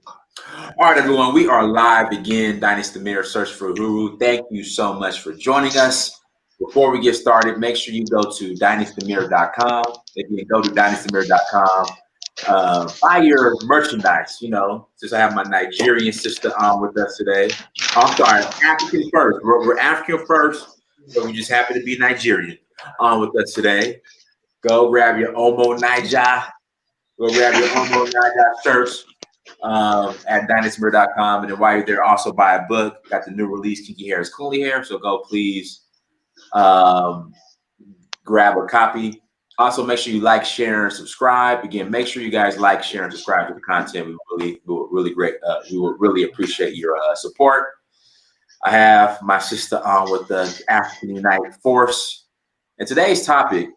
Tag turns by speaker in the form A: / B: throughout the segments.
A: All right, everyone, we are live again. Dynasty Mirror Search for Guru. Thank you so much for joining us. Before we get started, make sure you go to dynastymirror.com. If you go to dynastymirror.com, buy your merchandise. You know, since I have my Nigerian sister on with us today. I'm sorry, African first. We're African first, but we just happen to be Nigerian on with us today. Go grab your Omo Niger. Go grab your Omo Niger shirts at dynastymirror.com. And then while you're there, also buy a book. Got the new release, Kinky Hair is Coolly Hair. So go please um, grab a copy. Also, make sure you like, share, and subscribe. Again, make sure you guys like, share, and subscribe to the content. We will really great. We will really appreciate your support. I have my sister on with the African United Force. And today's topic,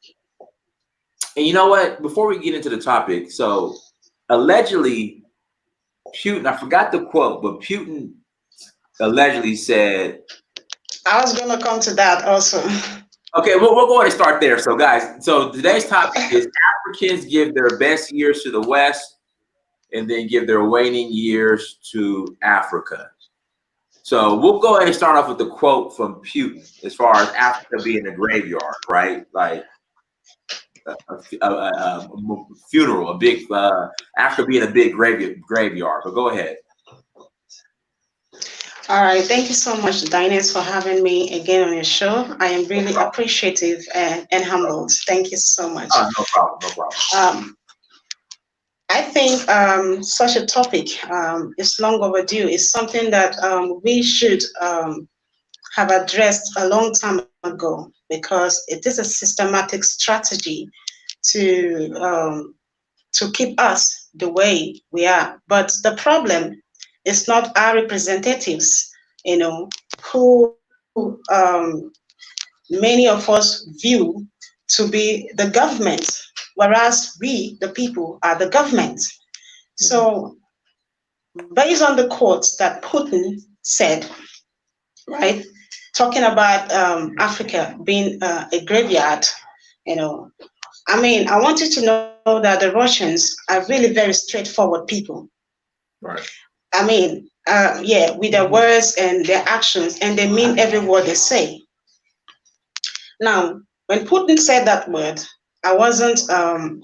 A: and you know what? Before we get into the topic, so allegedly, Putin, I forgot the quote, but Putin allegedly said,
B: I was going to come to that also.
A: okay, we'll go ahead and start there. So, guys, so today's topic is Africans give their best years to the West and then give their waning years to Africa. So we'll go ahead and start off with the quote from Putin as far as Africa being a graveyard, right? Like a funeral, a big Africa being a big graveyard. But go ahead.
B: All right. Thank you so much, Diners, for having me again on your show. I am really appreciative and humbled. Thank you so much.
A: No problem. No problem.
B: I think such a topic is long overdue. It's something that we should have addressed a long time ago because it is a systematic strategy to keep us the way we are. But the problem is not our representatives, who many of us view to be the government, whereas we, the people, are the government. So based on the quotes that Putin said, right, talking about Africa being a graveyard, I want you to know that the Russians are really very straightforward people.
A: Right.
B: With their words and their actions, and they mean every word they say. Now, when Putin said that word, I wasn't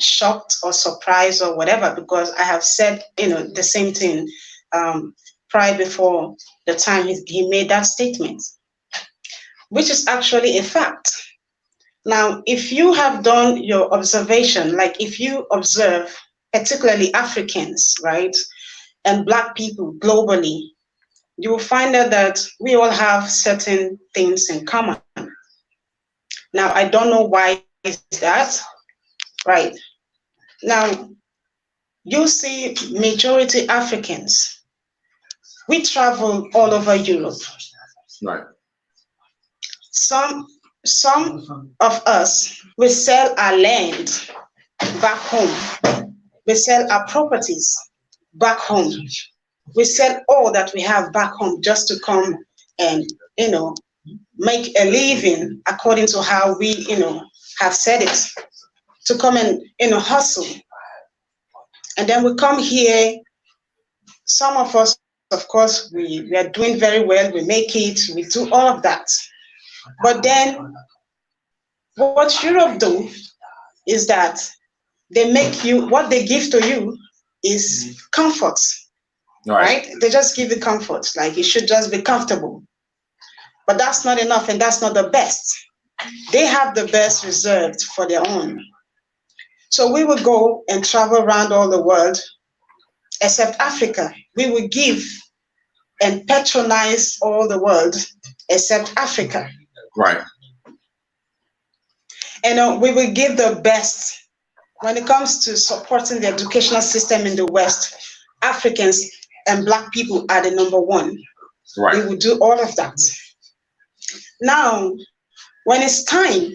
B: shocked or surprised or whatever, because I have said, the same thing prior before the time he made that statement, which is actually a fact. Now, if you have done your observation, like if you observe particularly Africans, right, and Black people globally, you will find out that we all have certain things in common. Now, I don't know why is that, right? Now, you see majority Africans, we travel all over Europe.
A: Right.
B: Some of us, we sell our land back home. We sell our properties back home. We sell all that we have back home just to come and, make a living according to how we, have said it, to come and, hustle. And then we come here. Some of us, of course, we are doing very well. We make it. We do all of that. But then what Europe do is that they make you, what they give to you is comfort, right? They just give you comfort, like you should just be comfortable. But that's not enough, and that's not the best. They have the best reserved for their own. So we will go and travel around all the world, except Africa. We will give and patronize all the world, except Africa.
A: Right.
B: And we will give the best when it comes to supporting the educational system in the West. Africans and Black people are the number one.
A: Right.
B: We will do all of that. Now, when it's time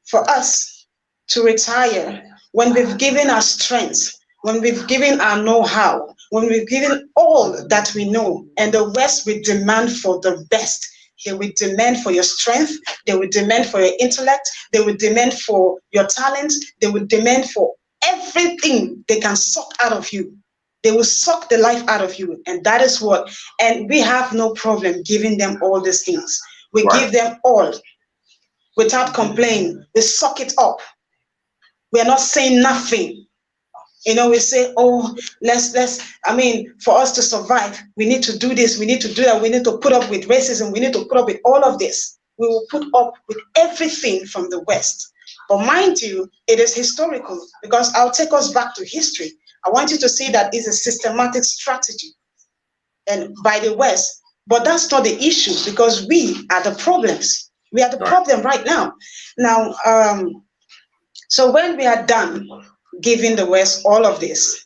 B: for us to retire, when we've given our strength, when we've given our know-how, when we've given all that we know, and the West will demand for the best. They will demand for your strength. They will demand for your intellect. They will demand for your talent. They will demand for everything they can suck out of you. They will suck the life out of you. And that is what, and we have no problem giving them all these things. We
A: Right.
B: give them all without complaining. We suck it up. We are not saying nothing. We say, oh, I mean, for us to survive, we need to do this, we need to do that, we need to put up with racism, we need to put up with all of this. We will put up with everything from the West. But mind you, it is historical, because I'll take us back to history. I want you to see that it's a systematic strategy and by the West. But that's not the issue, because we are the problems. We are the problem right now. Now, so when we are done giving the West all of this,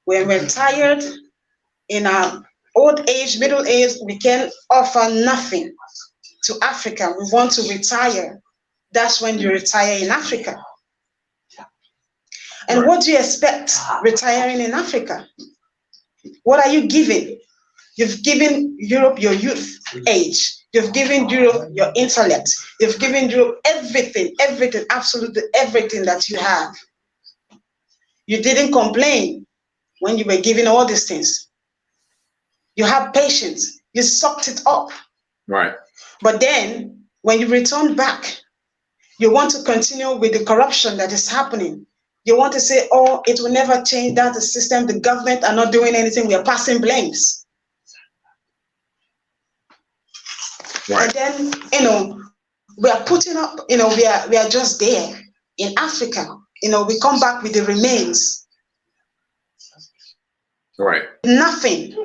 B: when we're tired in our old age, middle age, we can offer nothing to Africa. We want to retire. That's when you retire in Africa. And what do you expect retiring in Africa? What are you giving? You've given Europe your youth age. You've given Europe your intellect. You've given Europe everything, absolutely everything that you have. You didn't complain when you were giving all these things. You have patience. You sucked it up.
A: Right.
B: But then when you return back, you want to continue with the corruption that is happening. You want to say, oh, it will never change, that the system, the government are not doing anything. We are passing blames.
A: Right.
B: And then, we are putting up, we are just there in Africa. We come back with the remains.
A: Right.
B: Nothing.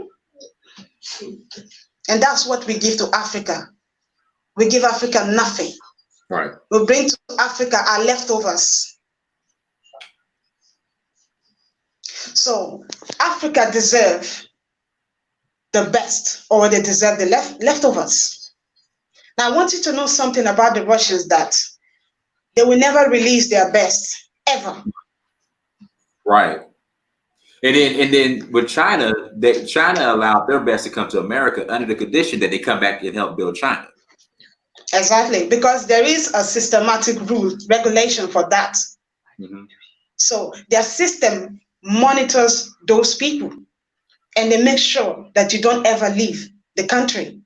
B: And that's what we give to Africa. We give Africa nothing.
A: Right.
B: We bring to Africa our leftovers. So Africa deserve the best, or they deserve the leftovers. Now I want you to know something about the Russians, that they will never release their best, ever.
A: Right. And then with China, China allowed their best to come to America under the condition that they come back and help build China.
B: Exactly, because there is a systematic rule, regulation for that.
A: Mm-hmm.
B: So their system monitors those people, and they make sure that you don't ever leave the country.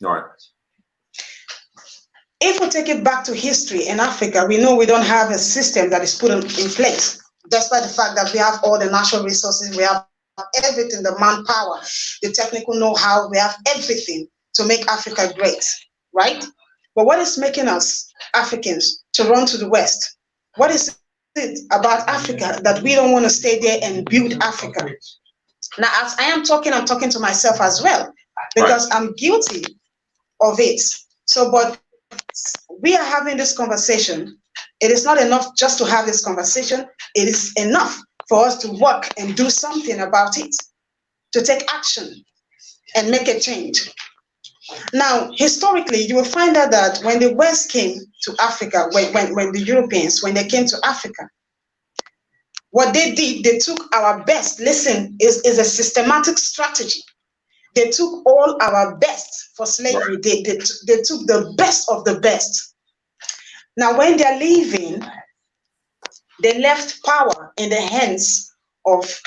A: All right.
B: If we take it back to history in Africa, we know we don't have a system that is put in place, despite the fact that we have all the natural resources, we have everything, the manpower, the technical know-how, we have everything to make Africa great, right? But what is making us Africans to run to the West? What is it about Africa that we don't want to stay there and build Africa? Now, as I am talking, I'm talking to myself as well, because I'm guilty of it. So, but we are having this conversation. It is not enough just to have this conversation. It is enough for us to work and do something about it, to take action and make a change. Now, historically, you will find out that when the West came to Africa, when the Europeans, when they came to Africa, what they did, they took our best. Listen, is a systematic strategy. They took all our best for slavery. They took the best of the best. Now, when they're leaving, they left power in the hands of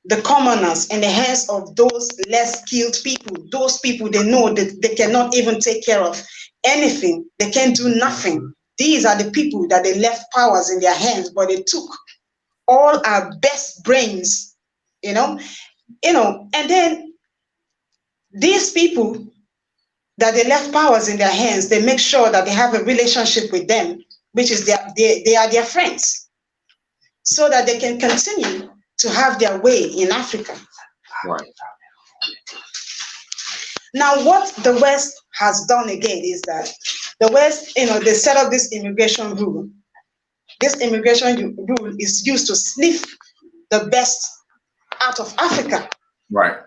B: the commoners, in the hands of those less skilled people. Those people, they know that they cannot even take care of anything. They can't do nothing. These are the people that they left powers in their hands, but they took all our best brains, and then these people that they left powers in their hands, they make sure that they have a relationship with them, which is they are their friends, so that they can continue to have their way in Africa.
A: Right.
B: Now, what the West has done again is that the West, they set up this immigration rule. This immigration rule is used to sniff the best out of Africa.
A: Right.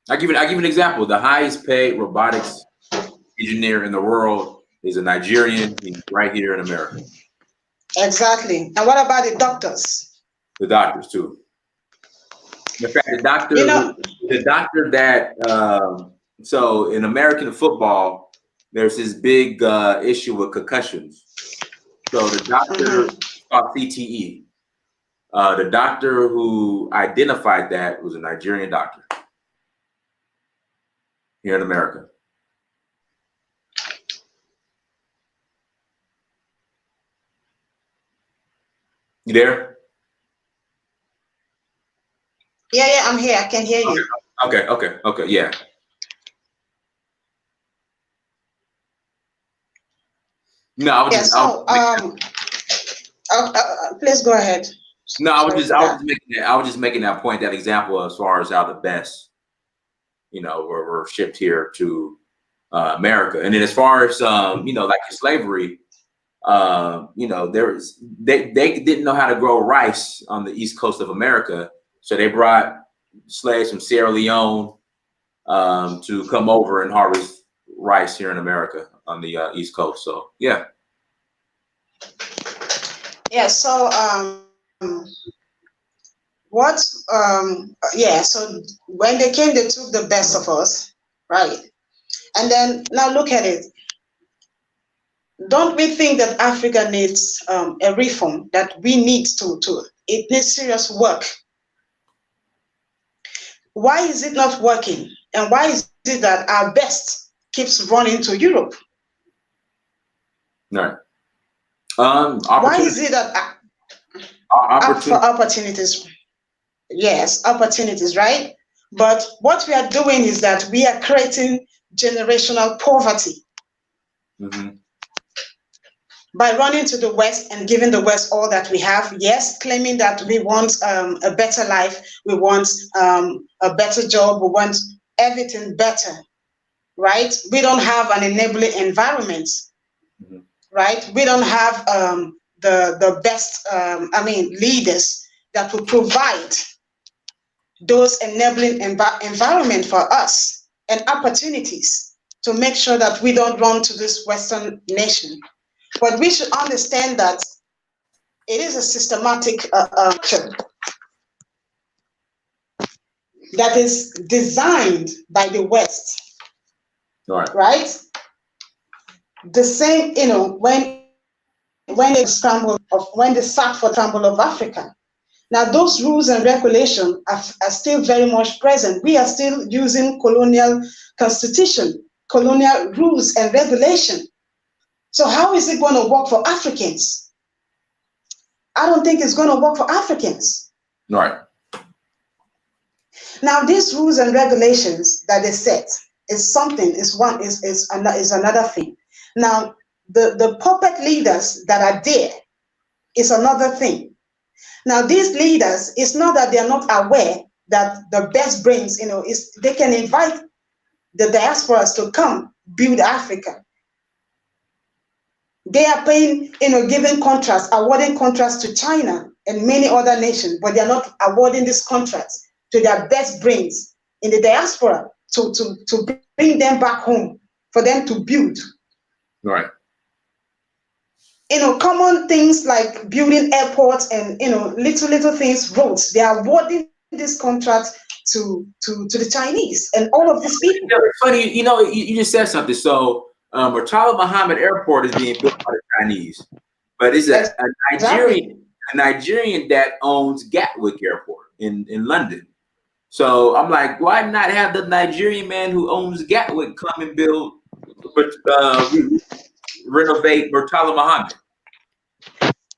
A: I give an example. The highest paid robotics engineer in the world is a Nigerian. He's right here in America.
B: Exactly. And what about the doctors?
A: The doctors too. In fact, the doctor that so in American football, there's this big issue with concussions. So the doctor called CTE. The doctor who identified that was a Nigerian doctor here in America. You there?
B: Yeah, I'm here. I can hear you.
A: Okay, yeah. No, I was
B: Yeah,
A: just.
B: please go ahead.
A: No, I was just making that point, that example, as far as how the best, were shipped here to America, and then as far as like in slavery, they didn't know how to grow rice on the east coast of America, so they brought slaves from Sierra Leone to come over and harvest rice here in America on the east coast. So yeah.
B: Yeah. So so when they came, they took the best of us, right? And then now look at it. Don't we think that Africa needs a reform, that we need it needs serious work? Why is it not working? And why is it that our best keeps running to Europe?
A: Right.
B: Why is it that for opportunities? Yes, opportunities, right? But what we are doing is that we are creating generational poverty.
A: Mm-hmm.
B: By running to the West and giving the West all that we have, yes, claiming that we want a better life, we want a better job, we want everything better, right? We don't have an enabling environment, mm-hmm. right? We don't have the best, leaders that will provide those enabling environment for us and opportunities to make sure that we don't run to this Western nation. But we should understand that it is a systematic action that is designed by the West, right? The same, when they sought for scramble of Africa. Now, those rules and regulations are still very much present. We are still using colonial constitution, colonial rules and regulation. So how is it going to work for Africans? I don't think it's going to work for Africans.
A: Right.
B: Now, these rules and regulations that they set is another thing. Now, the puppet leaders that are there is another thing. Now, these leaders, it's not that they are not aware that the best brains, they can invite the diasporas to come build Africa. They are paying, giving contracts, awarding contracts to China and many other nations, but they are not awarding these contracts to their best brains in the diaspora to bring them back home for them to build.
A: Right.
B: Common things like building airports and little things, roads. They are awarding this contract to the Chinese and all of these people.
A: It's funny, you just said something. So Murtala Muhammad Airport is being built by the Chinese, but it's a Nigerian that owns Gatwick Airport in London. So I'm like, why not have the Nigerian man who owns Gatwick come and build, renovate Murtala Muhammad?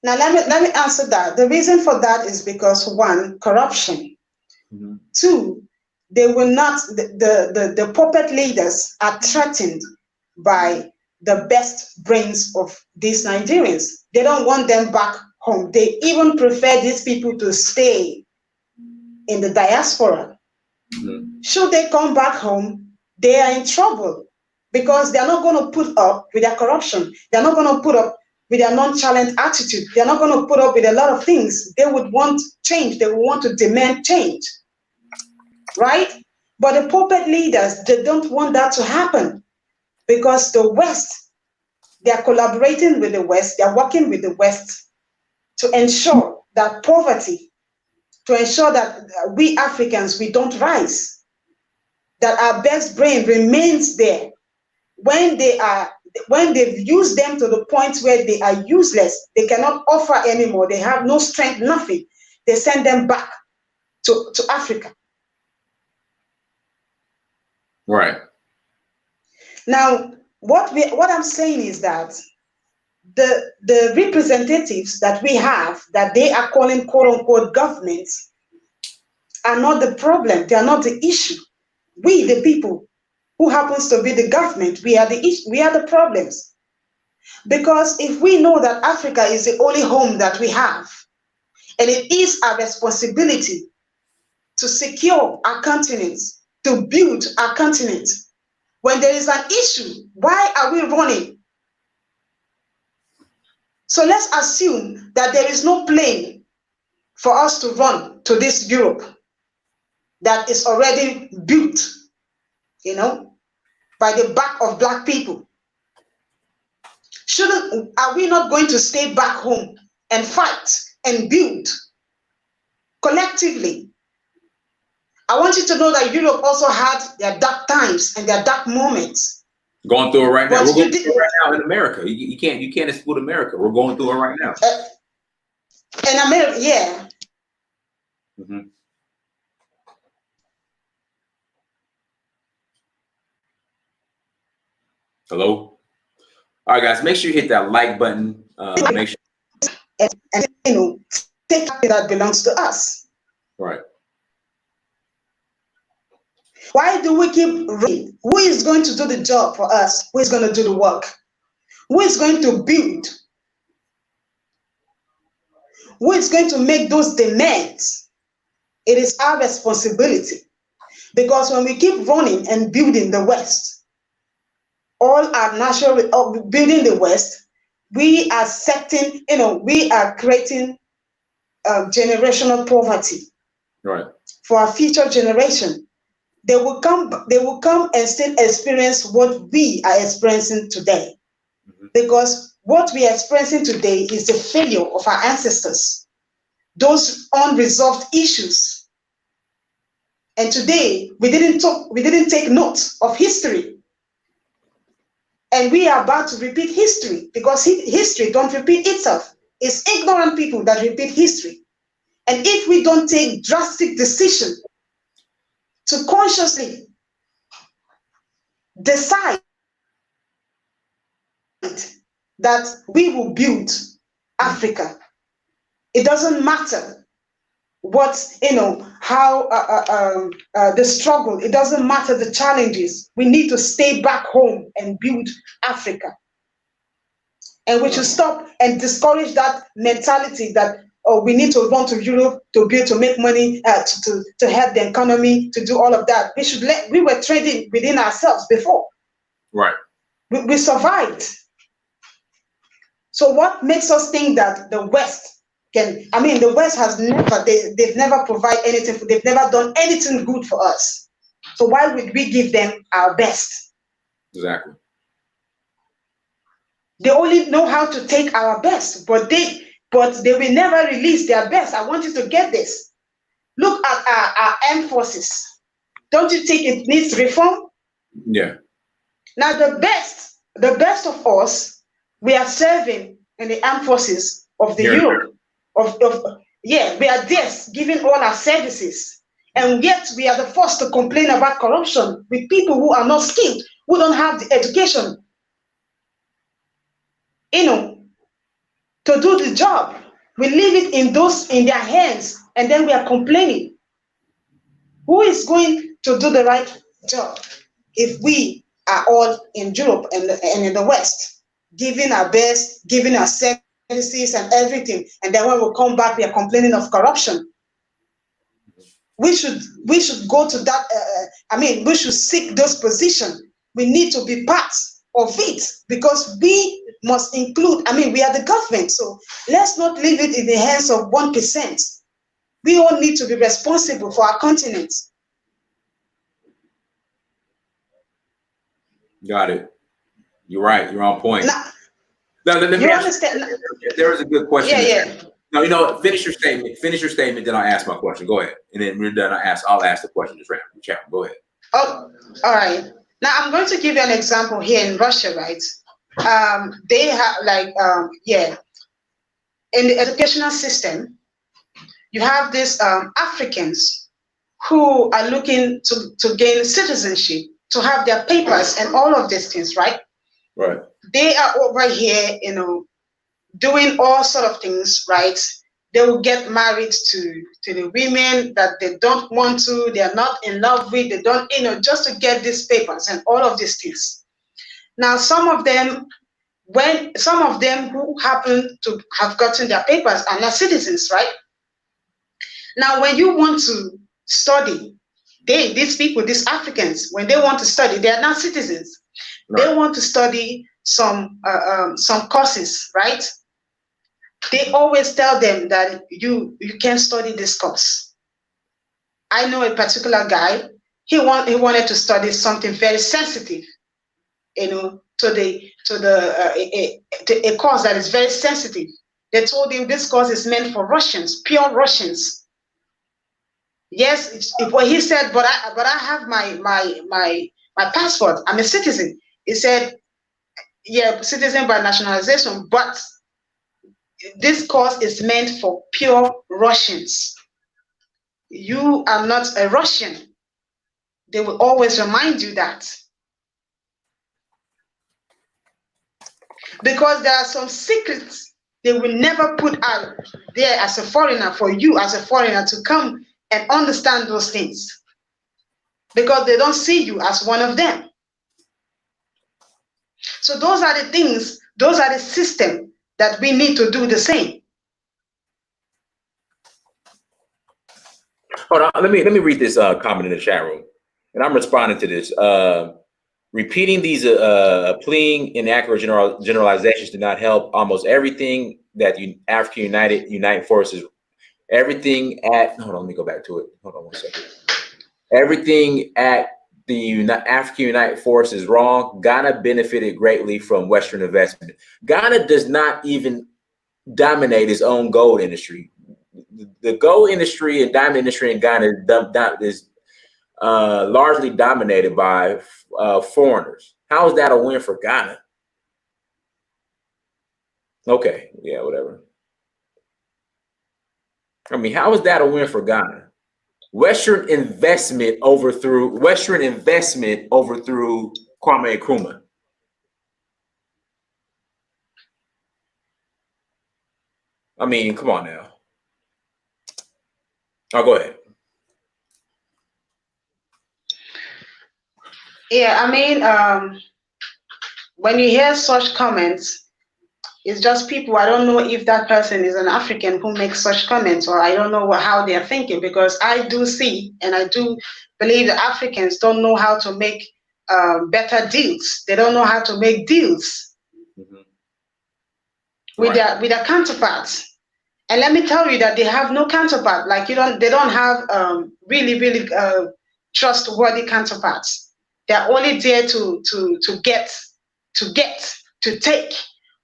B: Now let me answer that. The reason for that is because, one, corruption. Mm-hmm. Two, they will not. The puppet leaders are threatened by the best brains of these Nigerians. They don't want them back home. They even prefer these people to stay in the diaspora. Mm-hmm. Should they come back home, they are in trouble because they are not going to put up with their corruption. They are not going to put up with their nonchalant attitude. They're not going to put up with a lot of things. They would want change. They would want to demand change, right? But the puppet leaders, they don't want that to happen because the West, they are collaborating with the West. They are working with the West to ensure that poverty, to ensure that we Africans, we don't rise, that our best brain remains there. When they've used them to the point where they are useless, they cannot offer anymore, they have no strength, nothing, they send them back to Africa.
A: Right.
B: Now, what I'm saying is that the representatives that we have, that they are calling quote unquote governments, are not the problem. They are not the issue. We, the people who happens to be the government, we are the issue. We are the problems. Because if we know that Africa is the only home that we have, and it is our responsibility to secure our continent, to build our continent, when there is an issue, why are we running? So let's assume that there is no plane for us to run to this Europe that is already built, by the back of black people. Are we not going to stay back home and fight and build collectively? I want you to know that Europe also had their dark times and their dark moments.
A: Going through it right now. We're going through it right now in America. You can't exclude America. We're going through it right now.
B: In America, yeah.
A: Mm-hmm. Hello? All right, guys, make sure you hit that like button. Make sure.
B: And take that belongs to us.
A: Right.
B: Why do we keep running? Who is going to do the job for us? Who is going to do the work? Who is going to build? Who is going to make those demands? It is our responsibility. Because when we keep running and building the West, all our natural building the West, we are setting, we are creating generational poverty.
A: Right.
B: For our future generation. They will come and still experience what we are experiencing today. Mm-hmm. Because what we are experiencing today is the failure of our ancestors, those unresolved issues. And today we didn't take note of history. And we are about to repeat history, because history don't repeat itself. It's ignorant people that repeat history. And if we don't take drastic decision to consciously decide that we will build Africa, it doesn't matter what, how the struggle, it doesn't matter the challenges. We need to stay back home and build Africa. And we should stop and discourage that mentality that, we need to run to Europe to make money, to help the economy, to do all of that. We were trading within ourselves before.
A: Right.
B: We survived. So what makes us think that the West the West has never, they've never provided anything, they've never done anything good for us. So why would we give them our best?
A: Exactly.
B: They only know how to take our best, but they will never release their best. I want you to get this. Look at our armed forces. Don't you think it needs reform?
A: Yeah.
B: Now the best of us, we are serving in the armed forces of the Europe. We are there giving all our services. And yet we are the first to complain about corruption with people who are not skilled, who don't have the education, to do the job. We leave it in their hands, and then we are complaining. Who is going to do the right job if we are all in Europe and in the West, giving our best, giving our services and everything, and then when we come back, we are complaining of corruption? We should go to that. We should seek those positions. We need to be part of it, because we must include. We are the government, so let's not leave it in the hands of 1%. We all need to be responsible for our continent.
A: Got it. You're right. You're on point.
B: Now,
A: let me
B: you understand?
A: There is a good question.
B: Yeah.
A: No, finish your statement. Then I'll ask my question. Go ahead. And then when you're done, I'll ask the question. Just randomly. Chat. Go ahead.
B: Oh, all right. Now I'm going to give you an example here in Russia, right? They have in the educational system, you have these Africans who are looking to gain citizenship, to have their papers and all of these things, right?
A: Right.
B: They are over here, doing all sort of things, right? They will get married to the women that they don't want to, they are not in love with, they don't, just to get these papers and all of these things. Now, some of them who happen to have gotten their papers are not citizens, right? Now, when you want to study, these people, these Africans, when they want to study, they are not citizens. Right. They want to study some courses, right? They always tell them that you can't study this course. I know a particular guy. He wanted to study something very sensitive, to a course that is very sensitive. They told him this course is meant for Russians, pure Russians. Yes, what he said, but I have my passport. I'm a citizen. He said, yeah, citizen by nationalization, but this course is meant for pure Russians. You are not a Russian. They will always remind you that. Because there are some secrets they will never put out there as a foreigner, for you as a foreigner to come and understand those things. Because they don't see you as one of them. So those are the things, those are the systems that we need to do the same.
A: Hold on, let me read this comment in the chat room, and I'm responding to this. Repeating these pleading inaccurate generalizations do not help. Almost everything that the African United Forces, everything at, hold on, let me go back to it. Hold on one second. Everything at the African United Forces is wrong. Ghana benefited greatly from Western investment. Ghana does not even dominate its own gold industry. The gold industry and diamond industry in Ghana is largely dominated by foreigners. How is that a win for Ghana? Okay, yeah, whatever. I mean, how is that a win for Ghana? Western investment overthrew Kwame Nkrumah. I mean, come on now. Oh, go ahead.
B: Yeah, I mean, when you hear such comments, it's just people. I don't know if that person is an African who makes such comments, or I don't know how they're thinking, because I do see and I do believe that Africans don't know how to make better deals. They don't know how to make deals with their counterparts. And let me tell you that they have no counterpart. Like they don't have really trustworthy counterparts. They're only there to take.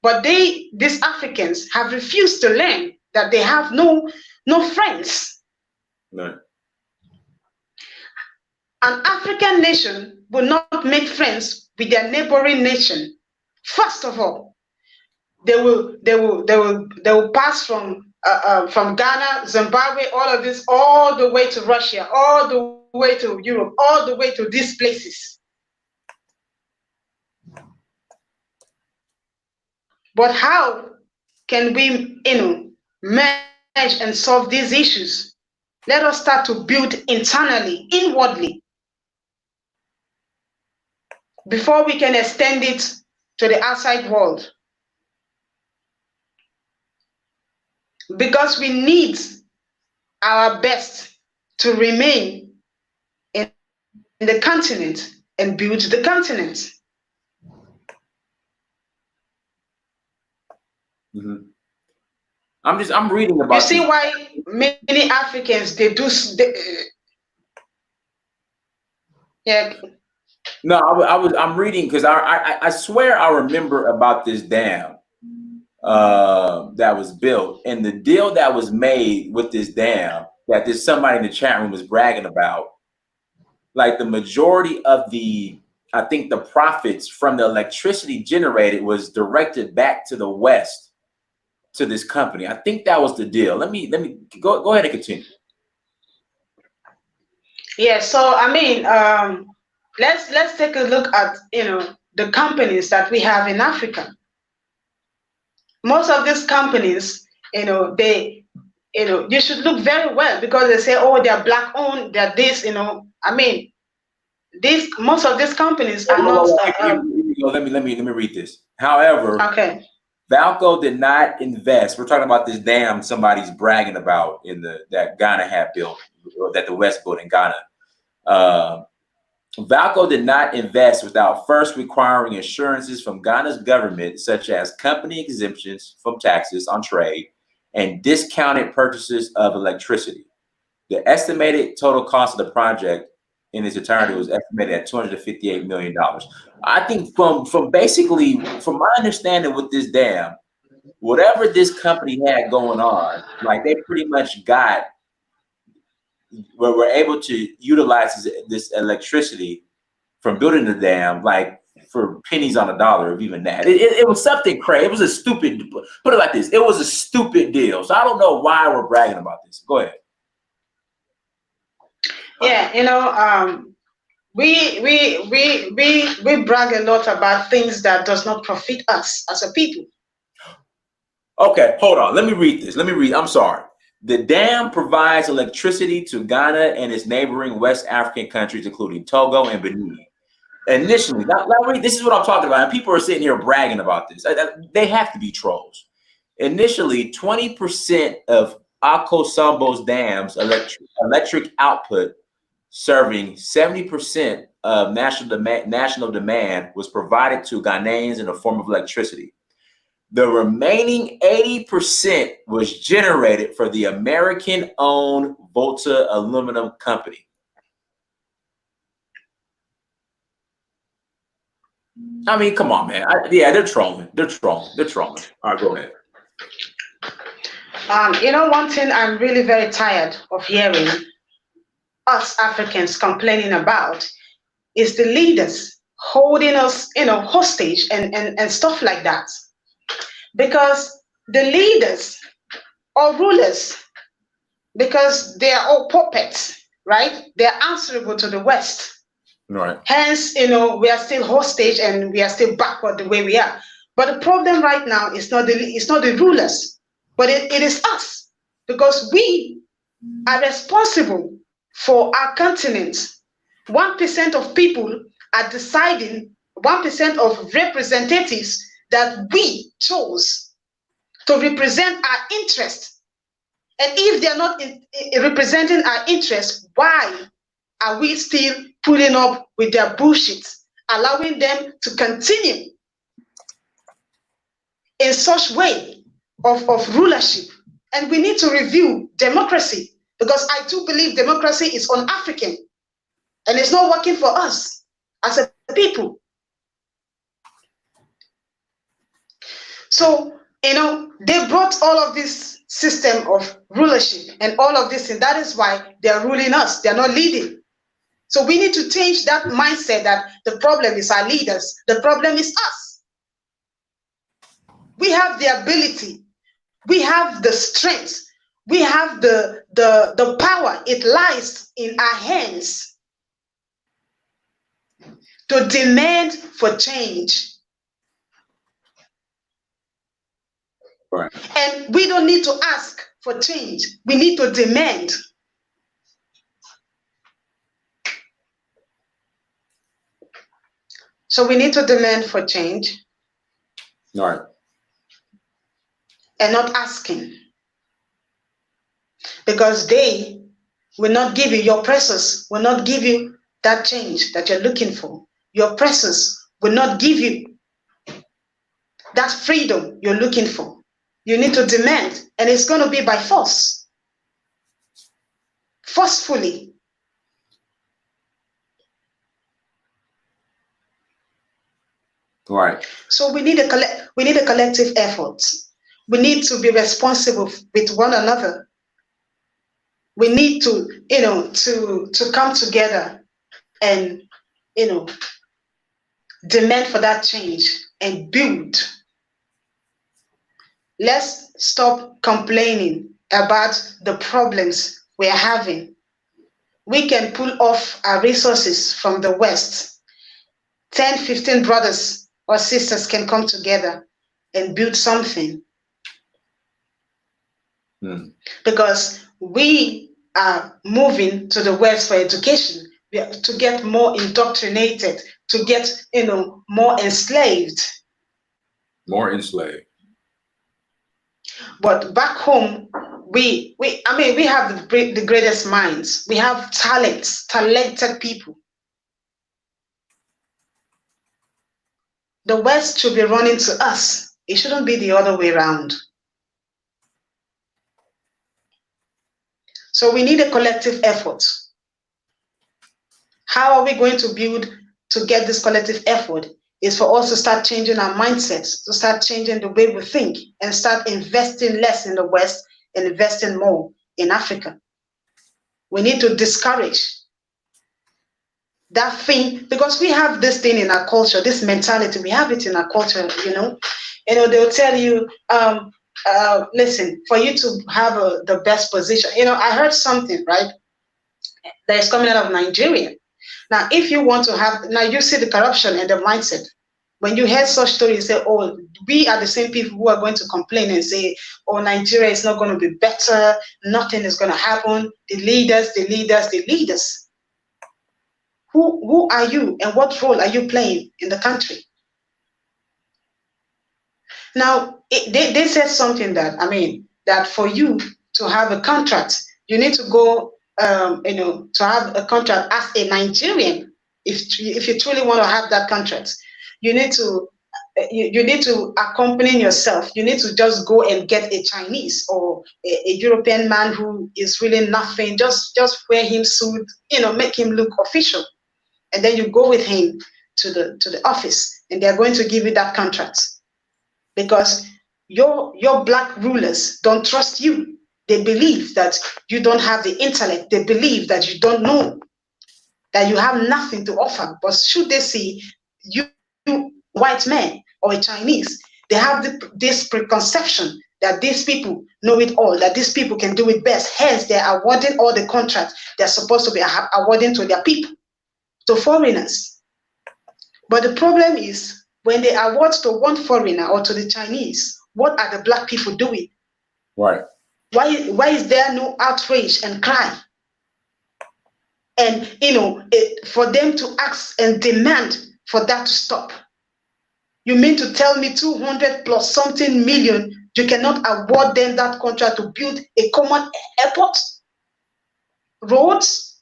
B: But these Africans have refused to learn that they have no friends.
A: No.
B: An African nation will not make friends with their neighboring nation. First of all, they will pass from Ghana, Zimbabwe, all of this, all the way to Russia, all the way to Europe, all the way to these places. But how can we, merge and solve these issues? Let us start to build internally, inwardly, before we can extend it to the outside world. Because we need our best to remain in the continent and build the continent.
A: Mm-hmm. I'm reading about.
B: You see why many Africans yeah.
A: No, I'm reading because I swear I remember about this dam that was built, and the deal that was made with this dam that this somebody in the chat room was bragging about. Like the majority of I think the profits from the electricity generated was directed back to the West to this company. I think that was the deal. Let me go ahead and continue.
B: Yeah, so I mean, let's take a look at the companies that we have in Africa. Most of these companies, they you should look very well because they say, oh, they're black owned, they're this, I mean, most of these companies are not.
A: Let me read this. However,
B: Okay.
A: Valco did not invest. We're talking about this dam somebody's bragging about that Ghana had built, or that the West built in Ghana. Valco did not invest without first requiring assurances from Ghana's government, such as company exemptions from taxes on trade and discounted purchases of electricity. The estimated total cost of the project in its entirety was estimated at $258 million. I think from my understanding with this dam, whatever this company had going on, like they pretty much were able to utilize this electricity from building the dam, like for pennies on a dollar, if even that. It was something crazy. It was a stupid, put it like this, it was a stupid deal. So I don't know why we're bragging about this. Go ahead.
B: Yeah, we brag a lot about things that does not profit us as a people.
A: Okay, hold on. Let me read this. I'm sorry. The dam provides electricity to Ghana and its neighboring West African countries, including Togo and Benin. Initially, this is what I'm talking about. And people are sitting here bragging about this. They have to be trolls. Initially, 20% of Akosambo's dam's electric output, serving 70% of national demand, was provided to Ghanaians in the form of electricity. The remaining 80% was generated for the American-owned Volta Aluminum Company. I mean, come on, man. They're trolling. They're trolling. All right, go ahead.
B: One thing I'm really very tired of hearing us Africans complaining about is the leaders holding us, hostage and stuff like that. Because the leaders or rulers, because they are all puppets, right? They are answerable to the West.
A: Right.
B: Hence, we are still hostage and we are still backward the way we are. But the problem right now is not the rulers, but it is us, because we are responsible for our continent. 1% of people are deciding, 1% of representatives that we chose to represent our interests. And if they're not representing our interests, why are we still putting up with their bullshit, allowing them to continue in such way of rulership? And we need to review democracy, because I do believe democracy is un-African and it's not working for us as a people. So, they brought all of this system of rulership and all of this, and that is why they're ruling us. They're not leading. So we need to change that mindset that the problem is our leaders. The problem is us. We have the ability. We have the strength. We have the power. It lies in our hands to demand for change.
A: Right.
B: And we don't need to ask for change. We need to demand. So we need to demand for change.
A: Right.
B: And not asking. Because they will not give you, your oppressors will not give you that change that you're looking for. Your oppressors will not give you that freedom you're looking for. You need to demand, and it's going to be by force. Forcefully.
A: Right.
B: So we need a collective effort. We need to be responsible with one another. We need to, to come together and, demand for that change and build Let's stop complaining about the problems we're having. We can pull off our resources from the West. 10, 15 brothers or sisters can come together and build something. Because we are moving to the West for education, to get more indoctrinated, to get more enslaved.
A: More enslaved.
B: But back home, we have the greatest minds. We have talented people. The West should be running to us. It shouldn't be the other way around. So we need a collective effort. How are we going to build to get this collective effort? Is for us to start changing our mindsets, to start changing the way we think, and start investing less in the West and investing more in Africa. We need to discourage that thing, because we have this thing in our culture, this mentality, we have it in our culture, they'll tell you, listen, for you to have the best position, I heard something, right, that is coming out of Nigeria. Now, if you want to have, now you see the corruption and the mindset. When you hear such stories, you say, oh, we are the same people who are going to complain and say, oh, Nigeria is not going to be better, nothing is going to happen, the leaders. Who are you and what role are you playing in the country? Now, they said something that for you to have a contract, you need to go, to have a contract as a Nigerian. If you truly want to have that contract, you need to accompany yourself. You need to just go and get a Chinese or a European man who is really nothing. Just wear him suit, make him look official. And then you go with him to the office, and they're going to give you that contract, because your black rulers don't trust you. They believe that you don't have the intellect. They believe that you don't know, that you have nothing to offer. But should they see you, white man or a Chinese, they have this preconception that these people know it all, that these people can do it best. Hence, they're awarding all the contracts they're supposed to be awarding to their people, to foreigners. But the problem is, when they award to one foreigner or to the Chinese, what are the black people doing?
A: Right.
B: Why is there no outrage and cry? And for them to ask and demand for that to stop. You mean to tell me 200 plus something million, you cannot award them that contract to build a common airport, roads?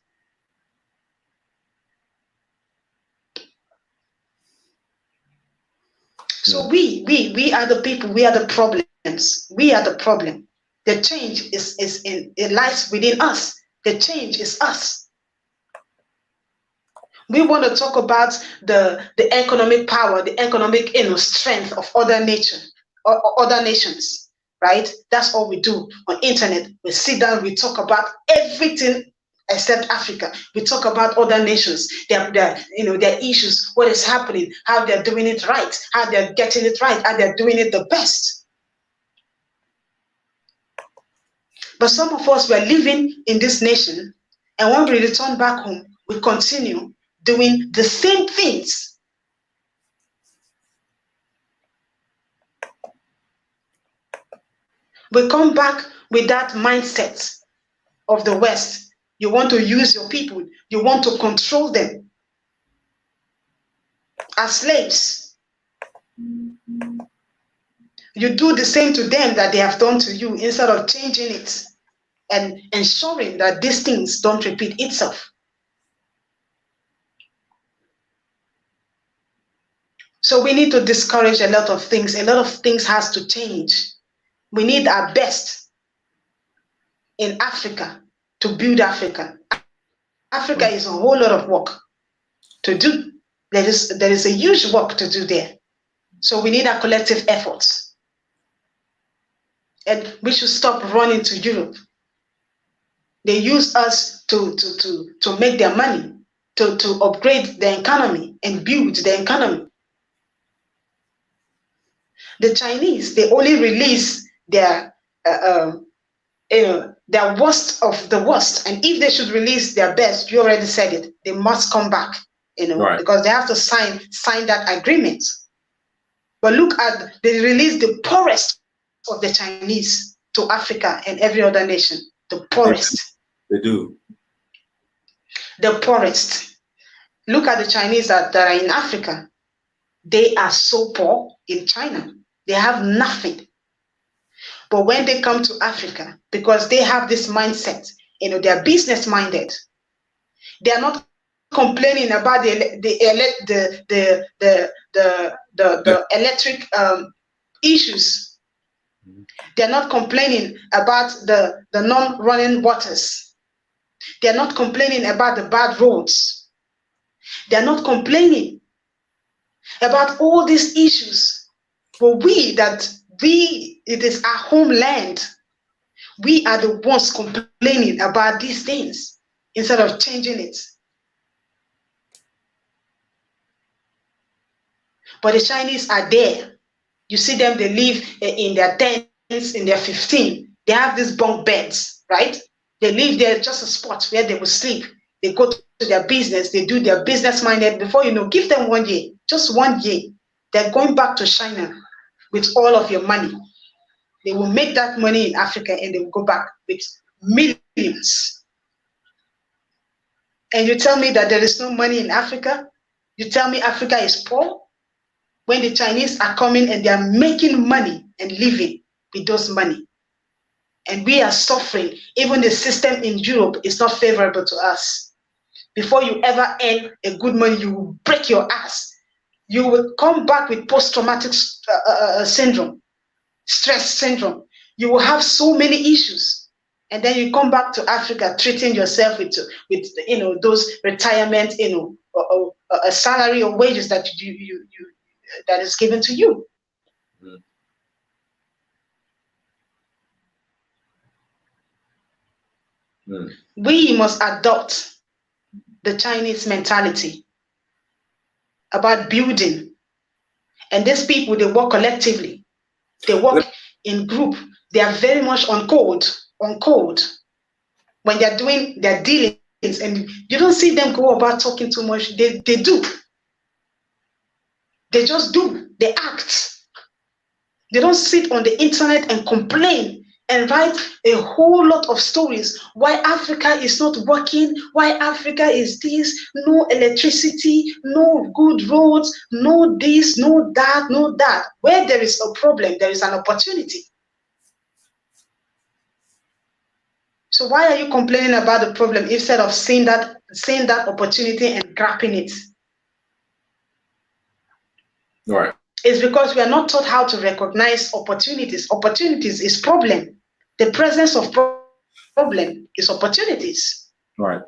B: So we are the people, we are the problems, we are the problem. The change it lies within us. The change is us. We want to talk about the economic power, the economic strength of other nations, right? That's all we do on internet. We sit down, we talk about everything except Africa. We talk about other nations, their issues, what is happening, how they're doing it right, how they're getting it right, how they're doing it the best. But some of us were living in this nation, and when we return back home, we continue doing the same things. We come back with that mindset of the West. You want to use your people. You want to control them as slaves. You do the same to them that they have done to you, instead of changing it and ensuring that these things don't repeat itself. So we need to discourage a lot of things. A lot of things has to change. We need our best in Africa to build Africa. Africa is a whole lot of work to do. There is a huge work to do there. So we need our collective efforts. And we should stop running to Europe. They use us to make their money, to upgrade the economy and build the economy. The Chinese, they only release their their worst of the worst. And if they should release their best, you already said it, they must come back,
A: Right.
B: because they have to sign that agreement. But look at, they release the poorest of the Chinese to Africa and every other nation. The poorest.
A: They do.
B: The poorest. Look at the Chinese that are in Africa. They are so poor in China. They have nothing. But when they come to Africa, because they have this mindset, they're business minded. They are not complaining about the electric issues. They're not complaining about the non-running waters. They're not complaining about the bad roads. They're not complaining about all these issues. But it is our homeland. We are the ones complaining about these things instead of changing it. But the Chinese are there. You see them, they live in their tents, in their 15. They have these bunk beds, right? They live there, just a spot where they will sleep. They go to their business, they do their business minded. Before you know, give them 1 year, just 1 year. They're going back to China with all of your money. They will make that money in Africa and they will go back with millions. And you tell me that there is no money in Africa? You tell me Africa is poor? When the Chinese are coming and they are making money and living with those money. And we are suffering. Even the system in Europe is not favorable to us. Before you ever earn a good money, you will break your ass. You will come back with post-traumatic syndrome, stress syndrome. You will have so many issues. And then you come back to Africa treating yourself with those retirement, a salary or wages that that is given to you. We must adopt the Chinese mentality about building. And these people, they work collectively. They work in group. They are very much on code when they're doing their dealings. And you don't see them go about talking too much. They do. They just do. They act. They don't sit on the internet and complain and write a whole lot of stories why Africa is not working, why Africa is this, no electricity, no good roads, no this, no that, no that. Where there is a problem, there is an opportunity. So why are you complaining about the problem instead of seeing that opportunity and grabbing it?
A: Right.
B: It's because we are not taught how to recognize opportunities. Opportunities is problem. The presence of problem is opportunities.
A: Right.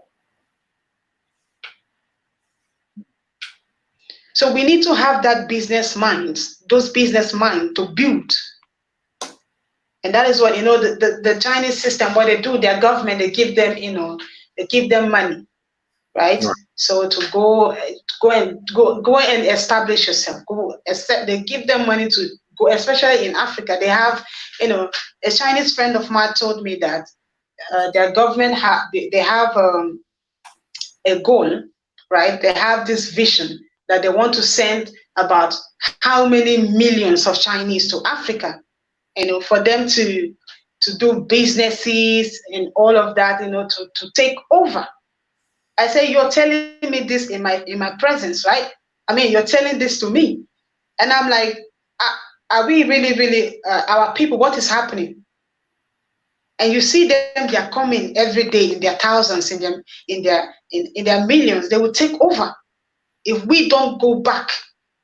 B: So we need to have that business mind, those business mind to build. And that is what, the Chinese system, what they do, their government, they give them, they give them money, right? So to go and establish yourself. They give them money to go, especially in Africa. They have, a Chinese friend of mine told me that their government they have a goal, right? They have this vision that they want to send about how many millions of Chinese to Africa, for them to do businesses and all of that, to take over. I say, you're telling me this in my presence, right? I mean, you're telling this to me. And I'm like, are we really, our people, what is happening? And you see them, they are coming every day in their thousands, in their millions. They will take over. If we don't go back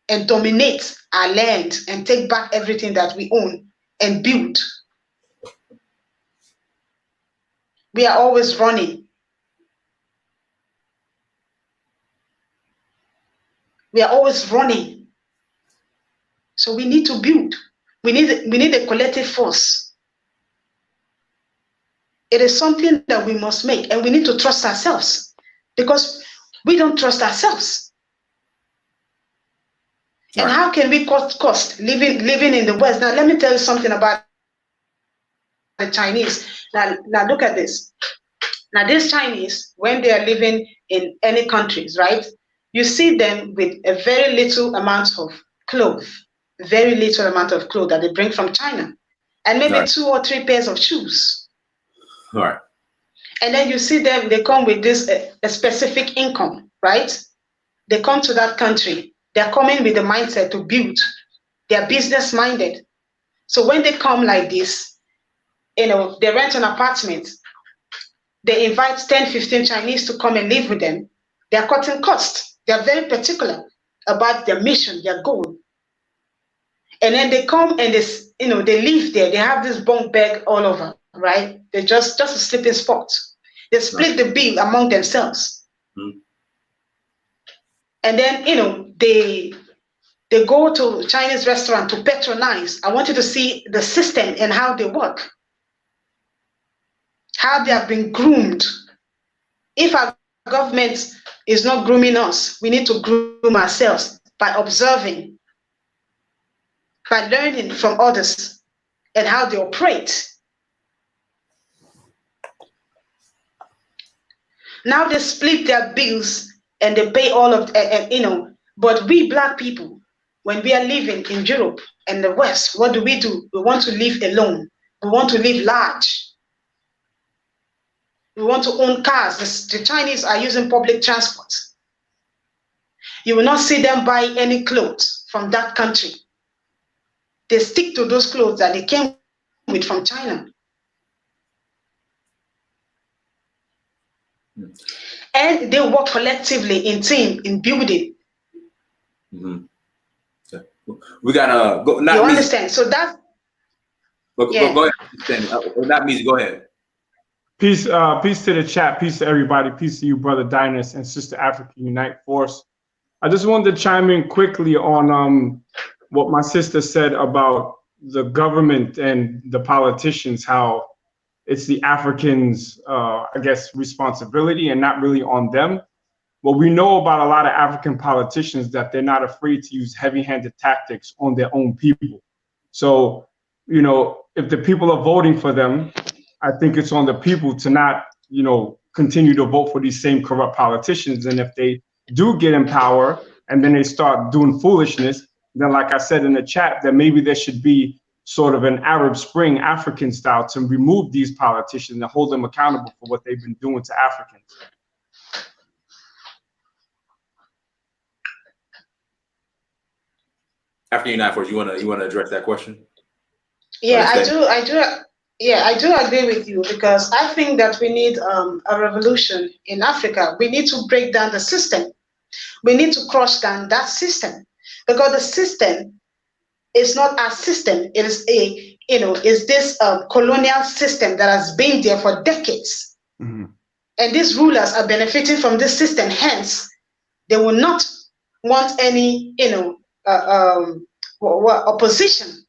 B: and dominate our land and take back everything that we own and build, we are always running. We are always running. So we need to build. We need a collective force. It is something that we must make, and we need to trust ourselves, because we don't trust ourselves. Right. And how can we cut cost living in the West? Now, let me tell you something about the Chinese. Now look at this. Now these Chinese, when they are living in any countries, right? You see them with a very little amount of clothes, very little amount of clothes that they bring from China, and maybe
A: Right.
B: 2 or 3 pairs of shoes.
A: All right.
B: And then you see them, they come with this a specific income, right? They come to that country. They're coming with the mindset to build. They're business minded. So when they come like this, they rent an apartment. They invite 10, 15 Chinese to come and live with them. They're cutting costs. They're very particular about their mission, their goal. And then they come and they live there. They have this bunk bed all over, right? They just a sleeping spot. They split the bill among themselves.
A: Mm-hmm.
B: And then, they go to Chinese restaurant to patronize. I want you to see the system and how they work, how they have been groomed. If our government is not grooming us, we need to groom ourselves by observing, by learning from others and how they operate. Now they split their bills and they pay all of, but we Black people, when we are living in Europe and the West, what do? We want to live alone. We want to live large. We want to own cars. The Chinese are using public transport. You will not see them buy any clothes from that country. They stick to those clothes that they came with from China. And they work collectively in team, in building.
A: Mm-hmm. Okay. We gotta go.
B: You understand? So that's.
A: Go ahead. Not me. Go ahead.
C: Peace to the chat. Peace to everybody. Peace to you, Brother Dynas and Sister African Unite Force. I just wanted to chime in quickly on what my sister said about the government and the politicians, how it's the Africans, responsibility and not really on them. Well, we know about a lot of African politicians that they're not afraid to use heavy-handed tactics on their own people. So, if the people are voting for them, I think it's on the people to not, continue to vote for these same corrupt politicians. And if they do get in power and then they start doing foolishness, then like I said in the chat, that maybe there should be sort of an Arab Spring African style to remove these politicians and hold them accountable for what they've been doing to Africans.
A: African Unite Force, you wanna address that question?
B: Yeah, I do. Yeah, I do agree with you, because I think that we need a revolution in Africa. We need to break down the system. We need to crush down that system, because the system is not our system. It is is this colonial system that has been there for decades. Mm-hmm. And these rulers are benefiting from this system. Hence, they will not want any opposition.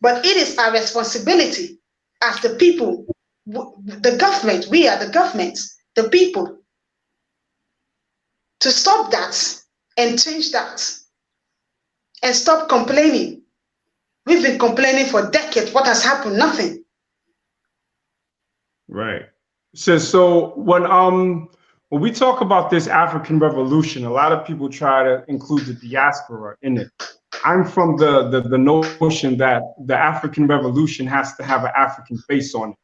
B: But it is our responsibility as the people, the government, we are the government, the people, to stop that and change that and stop complaining. We've been complaining for decades. What has happened? Nothing.
C: Right. So when we talk about this African revolution, a lot of people try to include the diaspora in it. I'm from the notion that the African revolution has to have an African face on it.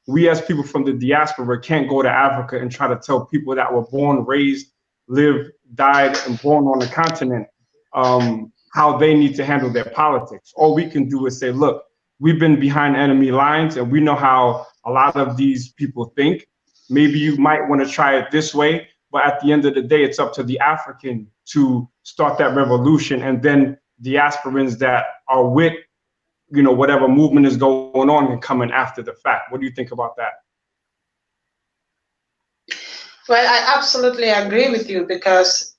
C: We as people from the diaspora can't go to Africa and try to tell people that were born, raised, lived, died, and born on the continent how they need to handle their politics. All we can do is say, look, we've been behind enemy lines and we know how a lot of these people think. Maybe you might want to try it this way, but at the end of the day, it's up to the African to start that revolution, and then diasporans that are with, whatever movement is going on and coming after the fact. What do you think about that?
B: Well, I absolutely agree with you, because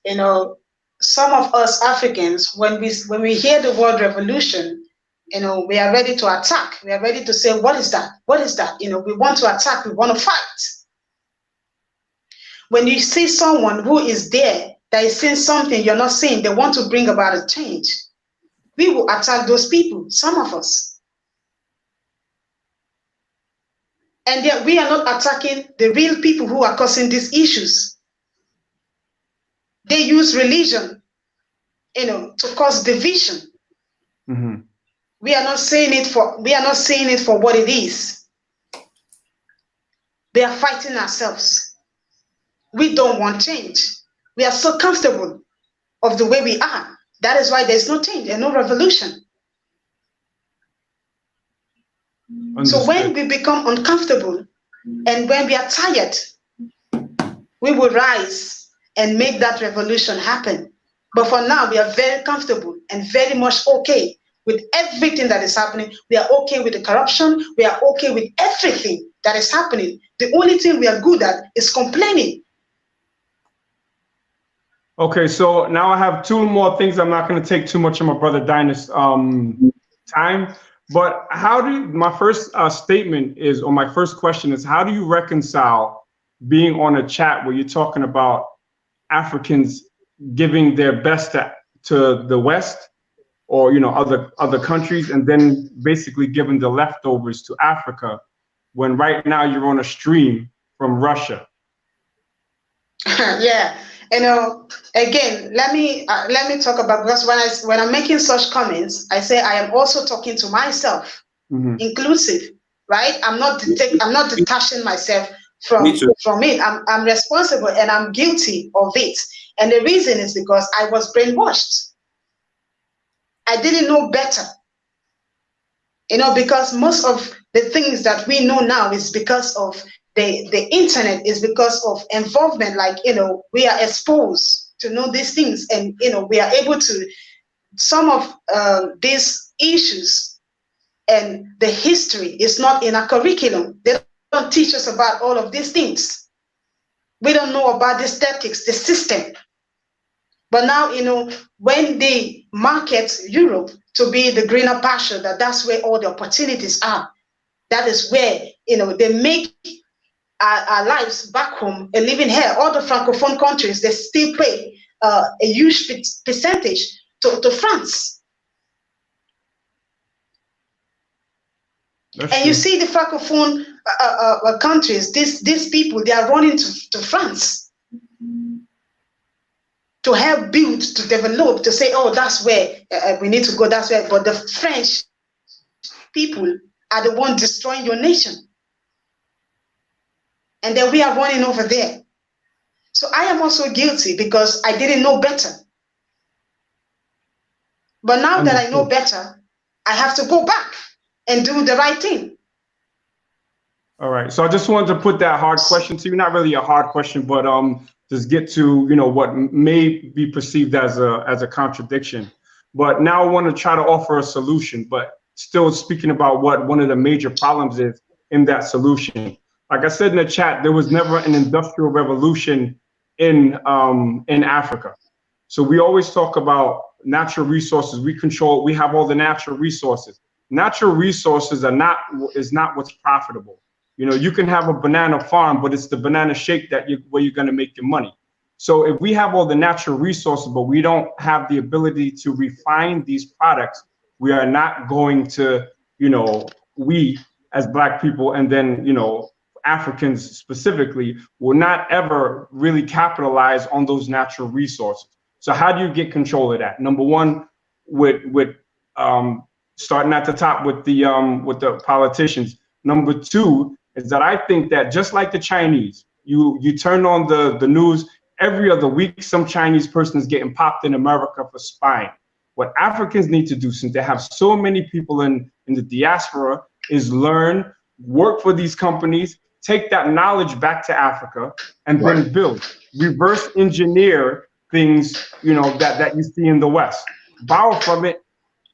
B: some of us Africans, when we hear the word revolution, we are ready to attack. We are ready to say, what is that? What is that? We want to attack. We want to fight. When you see someone who is there that is seeing something you're not seeing, they want to bring about a change, we will attack those people, some of us. And yet we are not attacking the real people who are causing these issues. They use religion, to cause division.
C: Mm-hmm.
B: We are not saying it for what it is. They are fighting ourselves. We don't want change. We are so comfortable of the way we are. That is why there's no change and no revolution.
C: Understood.
B: So when we become uncomfortable and when we are tired, we will rise and make that revolution happen. But for now, we are very comfortable and very much okay with everything that is happening. We are okay with the corruption. We are okay with everything that is happening. The only thing we are good at is complaining.
C: Okay, so now I have two more things. I'm not going to take too much of my brother Dinah's time, but my first statement is, or my first question is, how do you reconcile being on a chat where you're talking about Africans giving their best to the West or other countries, and then basically giving the leftovers to Africa, when right now you're on a stream from Russia?
B: Yeah, again, let me talk about, because when I'm making such comments, I say I am also talking to myself, inclusive, right? I'm not detaching myself from it. I'm responsible and I'm guilty of it. And the reason is because I was brainwashed. I didn't know better. Because most of the things that we know now is because of the internet, is because of involvement. Like, we are exposed to know these things, and we are able to, some of these issues and the history is not in our curriculum. They don't teach us about all of these things. We don't know about the statistics, the system. But now, when they market Europe to be the greener pasture, that's where all the opportunities are. That is where, they make our lives back home a living hell. All the Francophone countries, they still pay a huge percentage to France.
C: That's
B: and
C: true.
B: You see the Francophone countries, these people, they are running to France to help build, to develop, to say, oh, that's where we need to go, that's where. But the French people are the ones destroying your nation. And then we are running over there. So I am also guilty because I didn't know better. But now that I know better, I have to go back and do the right thing.
C: All right. So I just wanted to put that hard question to you. Not really a hard question, but just get to what may be perceived as a contradiction. But now I want to try to offer a solution, but still speaking about what one of the major problems is in that solution. Like I said in the chat, there was never an industrial revolution in Africa. So we always talk about natural resources. We have all the natural resources. Natural resources is not what's profitable. You can have a banana farm, but it's the banana shake where you're going to make your money. So if we have all the natural resources, but we don't have the ability to refine these products, we are not going to, we as Black people, and then, Africans specifically, will not ever really capitalize on those natural resources. So how do you get control of that? Number one, with starting at the top with the politicians. Number two is that I think that just like the Chinese, you turn on the news every other week, some Chinese person is getting popped in America for spying. What Africans need to do, since they have so many people in the diaspora, is learn, work for these companies, take that knowledge back to Africa, and then build, reverse engineer things, that you see in the West. Borrow from it,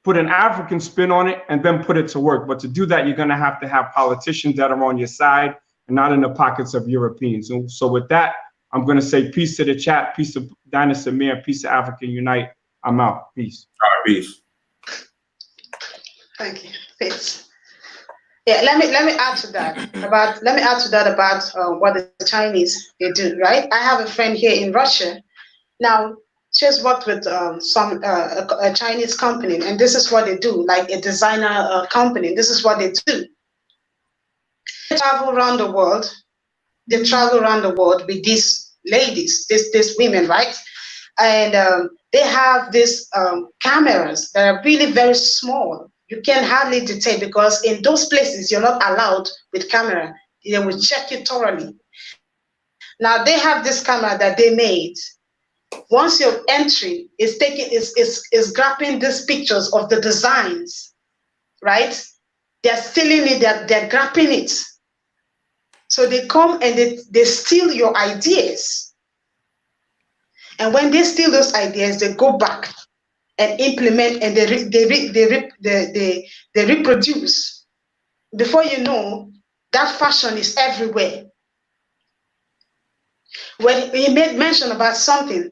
C: put an African spin on it, and then put it to work. But to do that, you're going to have politicians that are on your side and not in the pockets of Europeans. So with that, I'm going to say peace to the chat, peace to Dinah Samir, peace to Africa Unite. I'm out. Peace.
A: All right, peace.
B: Thank you. Peace. Yeah, let me add to that about what the Chinese they do. Right, I have a friend here in Russia. Now she's worked with a Chinese company, and this is what they do, like a designer company. This is what they do. travel around the world. They travel around the world with these ladies, these women, right? And they have these cameras that are really very small. You can hardly detect because in those places you're not allowed with camera. They will check you thoroughly. Now they have this camera that they made. Once you're entering, it's taking is grabbing these pictures of the designs, right? They're stealing it, they're grabbing it. So they come and they steal your ideas. And when they steal those ideas, they go back and implement and they reproduce. Before you know, that fashion is everywhere. When he made mention about something,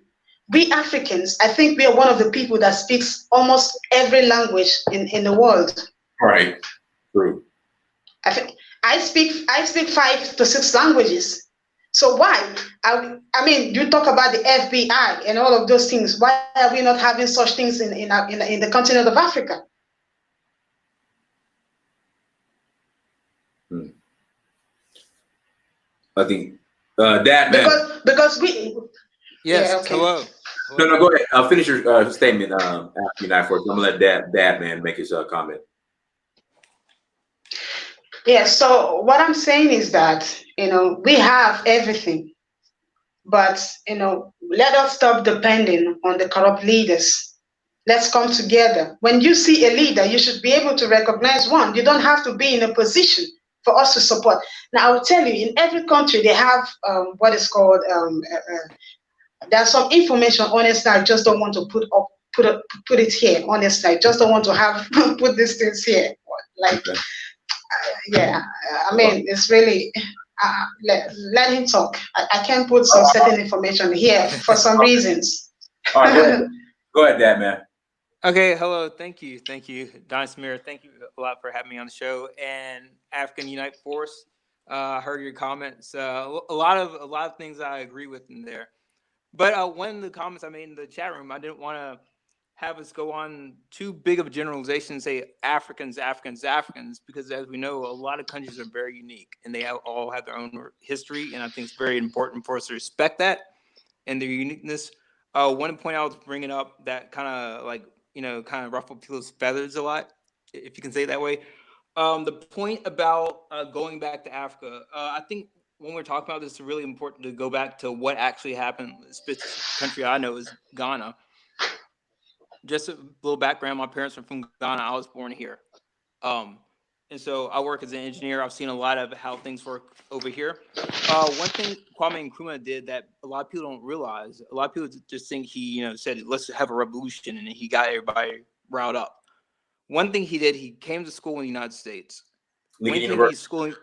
B: we Africans, I think we are one of the people that speaks almost every language in the world.
A: Right. True.
B: I think I speak 5 to 6 languages. So why? I mean, you talk about the FBI and all of those things. Why are we not having such things in the continent of Africa?
A: I think that man.
B: Because we.
D: Yes.
B: Yeah, okay.
D: Hello.
A: No, go ahead. I'll finish your statement after you, Night Force. I'm gonna let that man make his comment.
B: Yeah. So what I'm saying is that we have everything, but let us stop depending on the corrupt leaders. Let's come together. When you see a leader, you should be able to recognize one. You don't have to be in a position for us to support. Now, I will tell you, in every country, they have what is called. There's some information. Honestly, I just don't want to put it here. Honestly, I just don't want to have put these things here. Like,
A: Okay.
B: Yeah, I mean, it's really. Let him talk. I can't put some certain information here for some reasons.
A: All right, go ahead. Go ahead, Dad, man.
D: Okay. Hello. Thank you. Don Samir. Thank you a lot for having me on the show. And African Unite Force. I heard your comments. A lot of things I agree with in there. But one of the comments I made in the chat room, I didn't want to have us go on too big of a generalization and say Africans, because as we know, a lot of countries are very unique and they all have their own history. And I think it's very important for us to respect that and their uniqueness. One point I was bringing up that kind of ruffled people's feathers a lot, if you can say it that way. The point about going back to Africa, I think when we're talking about this, it's really important to go back to what actually happened. The specific country I know is Ghana. Just a little background, my parents are from Ghana. I was born here. And so I work as an engineer. I've seen a lot of how things work over here. One thing Kwame Nkrumah did that a lot of people don't realize, a lot of people just think he, said, let's have a revolution, and he got everybody riled up. One thing he did, he came to school in the United States.
A: Lincoln University.
D: Schooling,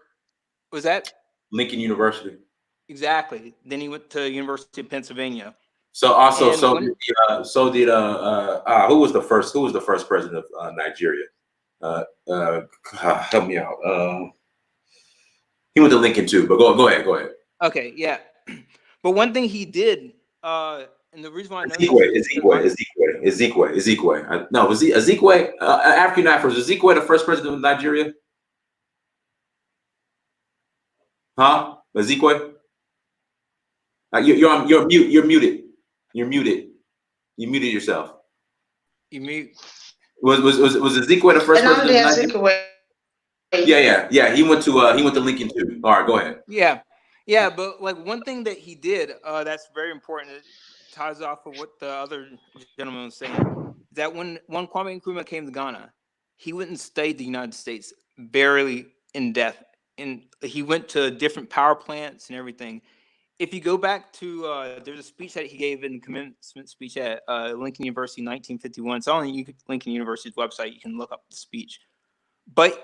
D: was that?
A: Lincoln University.
D: Exactly. Then he went to University of Pennsylvania.
A: So also, who was the first president of Nigeria? Help me out. He went to Lincoln too, but go ahead.
D: Okay, yeah. But one thing he did, and the reason why I know
A: Ezekwe. No, was Ezekwe African Afros? Was Ezekwe the first president of Nigeria? Huh? Ezekwe? You're mute. You're muted. You're muted. You muted yourself.
D: You mute.
A: Was Ezekwe the first president of Nigeria? Yeah. He went to Lincoln too. All right, go ahead.
D: Yeah. But like one thing that he did, that's very important. It ties off of what the other gentleman was saying. That when Kwame Nkrumah came to Ghana, he went and stayed the United States barely in depth, and he went to different power plants and everything. If you go back to, there's a speech that he gave in the commencement speech at Lincoln University in 1951. It's on Lincoln University's website. You can look up the speech. But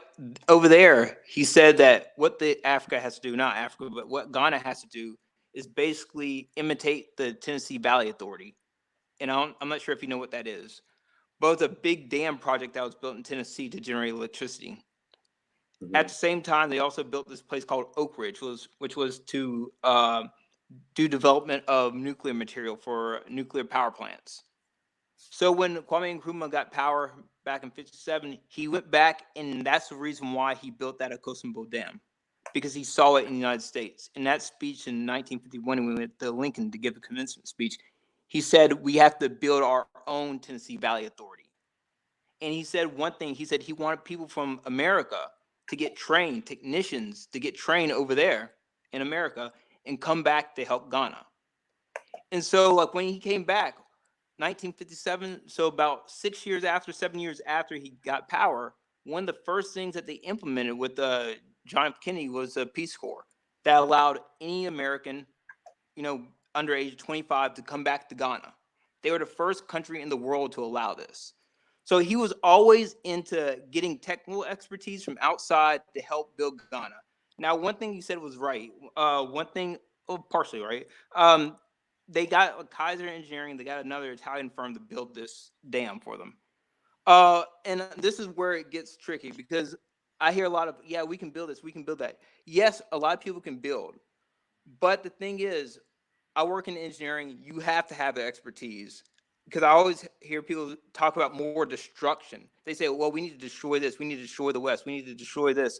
D: over there, he said that what the Africa has to do, not Africa, but what Ghana has to do is basically imitate the Tennessee Valley Authority. And I'm not sure if you know what that is. But it's a big dam project that was built in Tennessee to generate electricity. Mm-hmm. At the same time, they also built this place called Oak Ridge, which was to do development of nuclear material for nuclear power plants. So when Kwame Nkrumah got power back in 1957, he went back, and that's the reason why he built that Akosombo Dam. because he saw it in the United States. In that speech in 1951, when we went to Lincoln to give a commencement speech, he said we have to build our own Tennessee Valley Authority. And he said one thing, he said he wanted people from America to get trained, technicians to get trained over there in America and come back to help Ghana. And so like when he came back, 1957, so about 6 years after, 7 years after he got power, one of the first things that they implemented with John F. Kennedy was a Peace Corps that allowed any American, under age 25 to come back to Ghana. They were the first country in the world to allow this. So he was always into getting technical expertise from outside to help build Ghana. Now, one thing you said was right. One thing, partially right. They got Kaiser Engineering. They got another Italian firm to build this dam for them. And this is where it gets tricky because I hear a lot of, yeah, we can build this, we can build that. Yes, a lot of people can build. But the thing is, I work in engineering. You have to have the expertise because I always hear people talk about more destruction. They say, well, we need to destroy this. We need to destroy the West. We need to destroy this.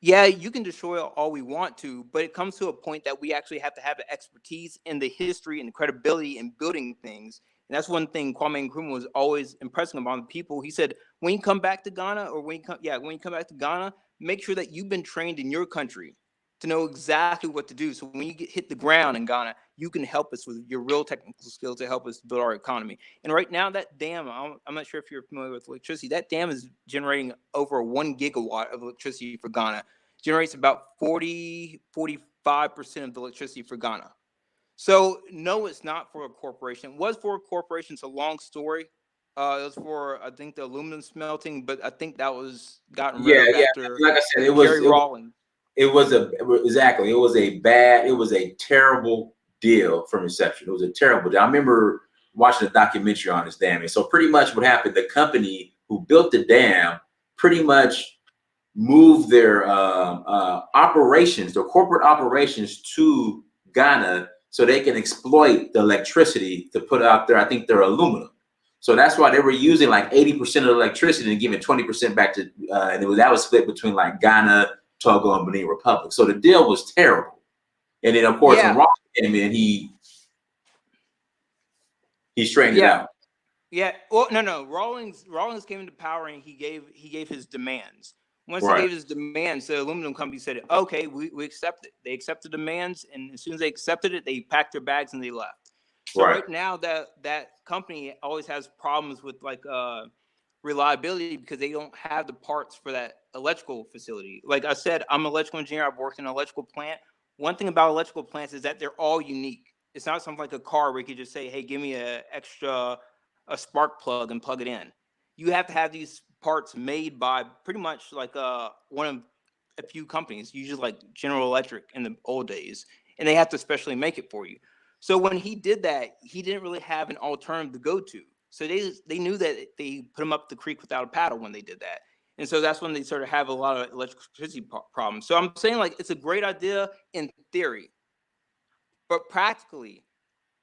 D: Yeah, you can destroy all we want to, but it comes to a point that we actually have to have the expertise and the history and the credibility in building things. And that's one thing Kwame Nkrumah was always impressing upon the people. He said, when you come back to Ghana, or when you come back to Ghana, make sure that you've been trained in your country to know exactly what to do. So when you hit the ground in Ghana, you can help us with your real technical skills to help us build our economy. And right now, that dam, I'm not sure if you're familiar with electricity, that dam is generating over 1 gigawatt of electricity for Ghana. Generates about 45% of the electricity for Ghana. So no, it's not for a corporation. It was for a corporation. It's a long story. It was for, I think, the aluminum smelting, but I think that was gotten rid
A: Yeah,
D: of
A: yeah.
D: after
A: Like I said,
D: Jerry Rawlings.
A: it was a terrible deal from inception. It was a terrible deal. I remember watching a documentary on this dam. And so pretty much what happened, the company who built the dam pretty much moved their operations, their corporate operations to Ghana so they can exploit the electricity to put out there, I think, their aluminum. So that's why they were using like 80% of the electricity and giving 20% back to, and that was split between like Ghana, Togo, and Benin Republic. So the deal was terrible. And then of course, when Ross came in, he straightened it out.
D: Yeah. Well, no. Rawlings came into power and he gave his demands. Once
A: Right.
D: he gave his demands, the aluminum company said, "Okay, we accept it." They accepted the demands, and as soon as they accepted it, they packed their bags and they left. So right now, that company always has problems with like reliability because they don't have the parts for that electrical facility. Like I said, I'm an electrical engineer. I've worked in an electrical plant. One thing about electrical plants is that they're all unique. It's not something like a car where you could just say, "Hey, give me a spark plug and plug it in." You have to have these parts made by pretty much like one of a few companies, usually like General Electric in the old days, and they have to specially make it for you. So when he did that, he didn't really have an alternative to go to. So they knew that they put him up the creek without a paddle when they did that. And so that's when they sort of have a lot of electricity problems. So I'm saying like it's a great idea in theory, but practically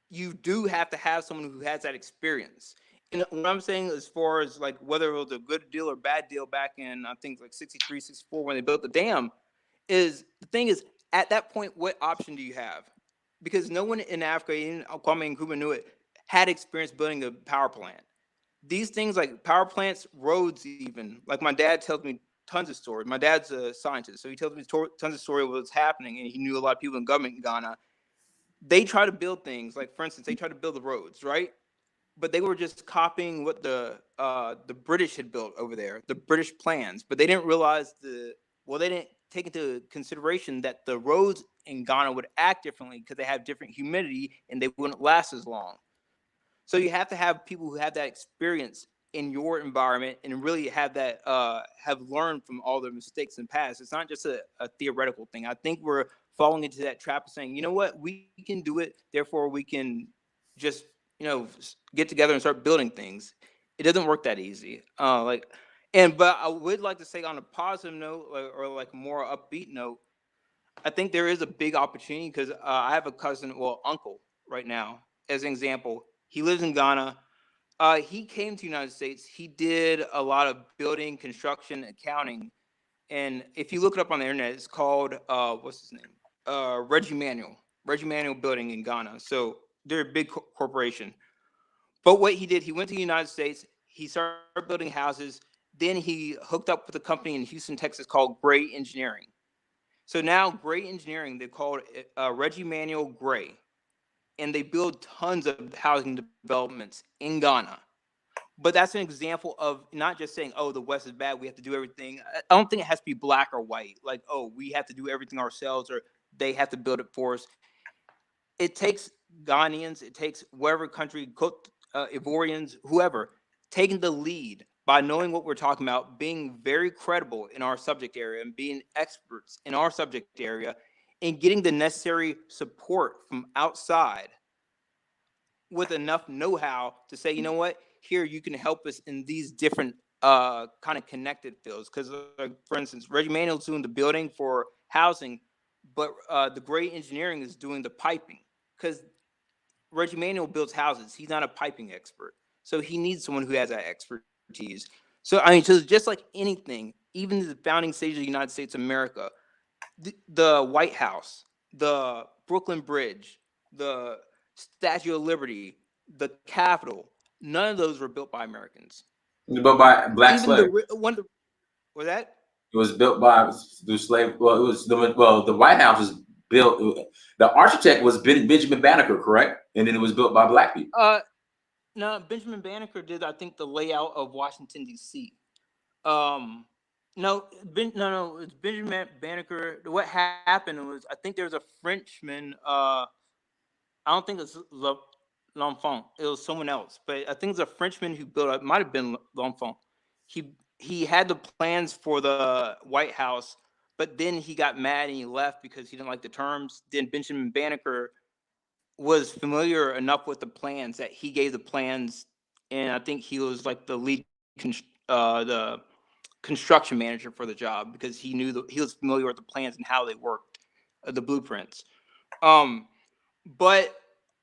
D: you do have to have someone who has that experience. And what I'm saying as far as like whether it was a good deal or bad deal back in, I think like 63, 64 when they built the dam, is the thing is at that point, what option do you have? Because no one in Africa, even Kwame Nkrumah knew it, had experience building a power plant. These things like power plants, roads, even like my dad tells me tons of stories. My dad's a scientist, so he tells me tons of stories of what's happening, and he knew a lot of people in government in Ghana. They try to build things like, for instance, they try to build the roads, right? But they were just copying what the British had built over there, the British plans. But they didn't realize they didn't take into consideration that the roads in Ghana would act differently because they have different humidity and they wouldn't last as long. So you have to have people who have that experience in your environment and really have that have learned from all their mistakes in the past. It's not just a theoretical thing. I think we're falling into that trap of saying, you know what, we can do it, therefore we can just get together and start building things. It doesn't work that easy. But I would like to say on a positive note or like a more upbeat note, I think there is a big opportunity because I have a cousin, well, uncle right now, as an example. He lives in Ghana. He came to the United States. He did a lot of building, construction, accounting, And if you look it up on the internet, it's called what's his name? Reggie Manuel. Reggie Manuel Building in Ghana. So they're a big corporation. But what he did, he went to the United States. He started building houses. Then he hooked up with a company in Houston, Texas called Gray Engineering. So now Gray Engineering, they called it Reggie Manuel Gray, and they build tons of housing developments in Ghana. But that's an example of not just saying, oh, the West is bad, we have to do everything. I don't think it has to be black or white. Like, oh, we have to do everything ourselves, or they have to build it for us. It takes Ghanaians, it takes wherever country, Ivorians, whoever, taking the lead by knowing what we're talking about, being very credible in our subject area and being experts in our subject area, and getting the necessary support from outside with enough know-how to say, you know what, here you can help us in these different kind of connected fields. Because, for instance, Reggie Manuel's doing the building for housing, but the Gray Engineering is doing the piping. Because Reggie Manuel builds houses, he's not a piping expert, so he needs someone who has that expertise. So I mean, so just like anything, even the founding stage of the United States of America, the White House, the Brooklyn Bridge, the Statue of Liberty, the Capitol, none of those were built by Americans.
A: But by black
D: Even
A: slaves.
D: Was that?
A: It was built by the slave. Well, it was the White House was built. The architect was Benjamin Banneker, correct? And then it was built by black people.
D: No, Benjamin Banneker did, I think, the layout of Washington D.C. No, no, it's Benjamin Banneker. What happened was, I think there was a Frenchman. I don't think it's L'Enfant. It was someone else, but I think it's a Frenchman who built it. Might have been L'Enfant. He had the plans for the White House, but then he got mad and he left because he didn't like the terms. Then Benjamin Banneker was familiar enough with the plans that he gave the plans, and I think he was like the lead, the construction manager for the job, because he knew he was familiar with the plans and how they worked, the blueprints. But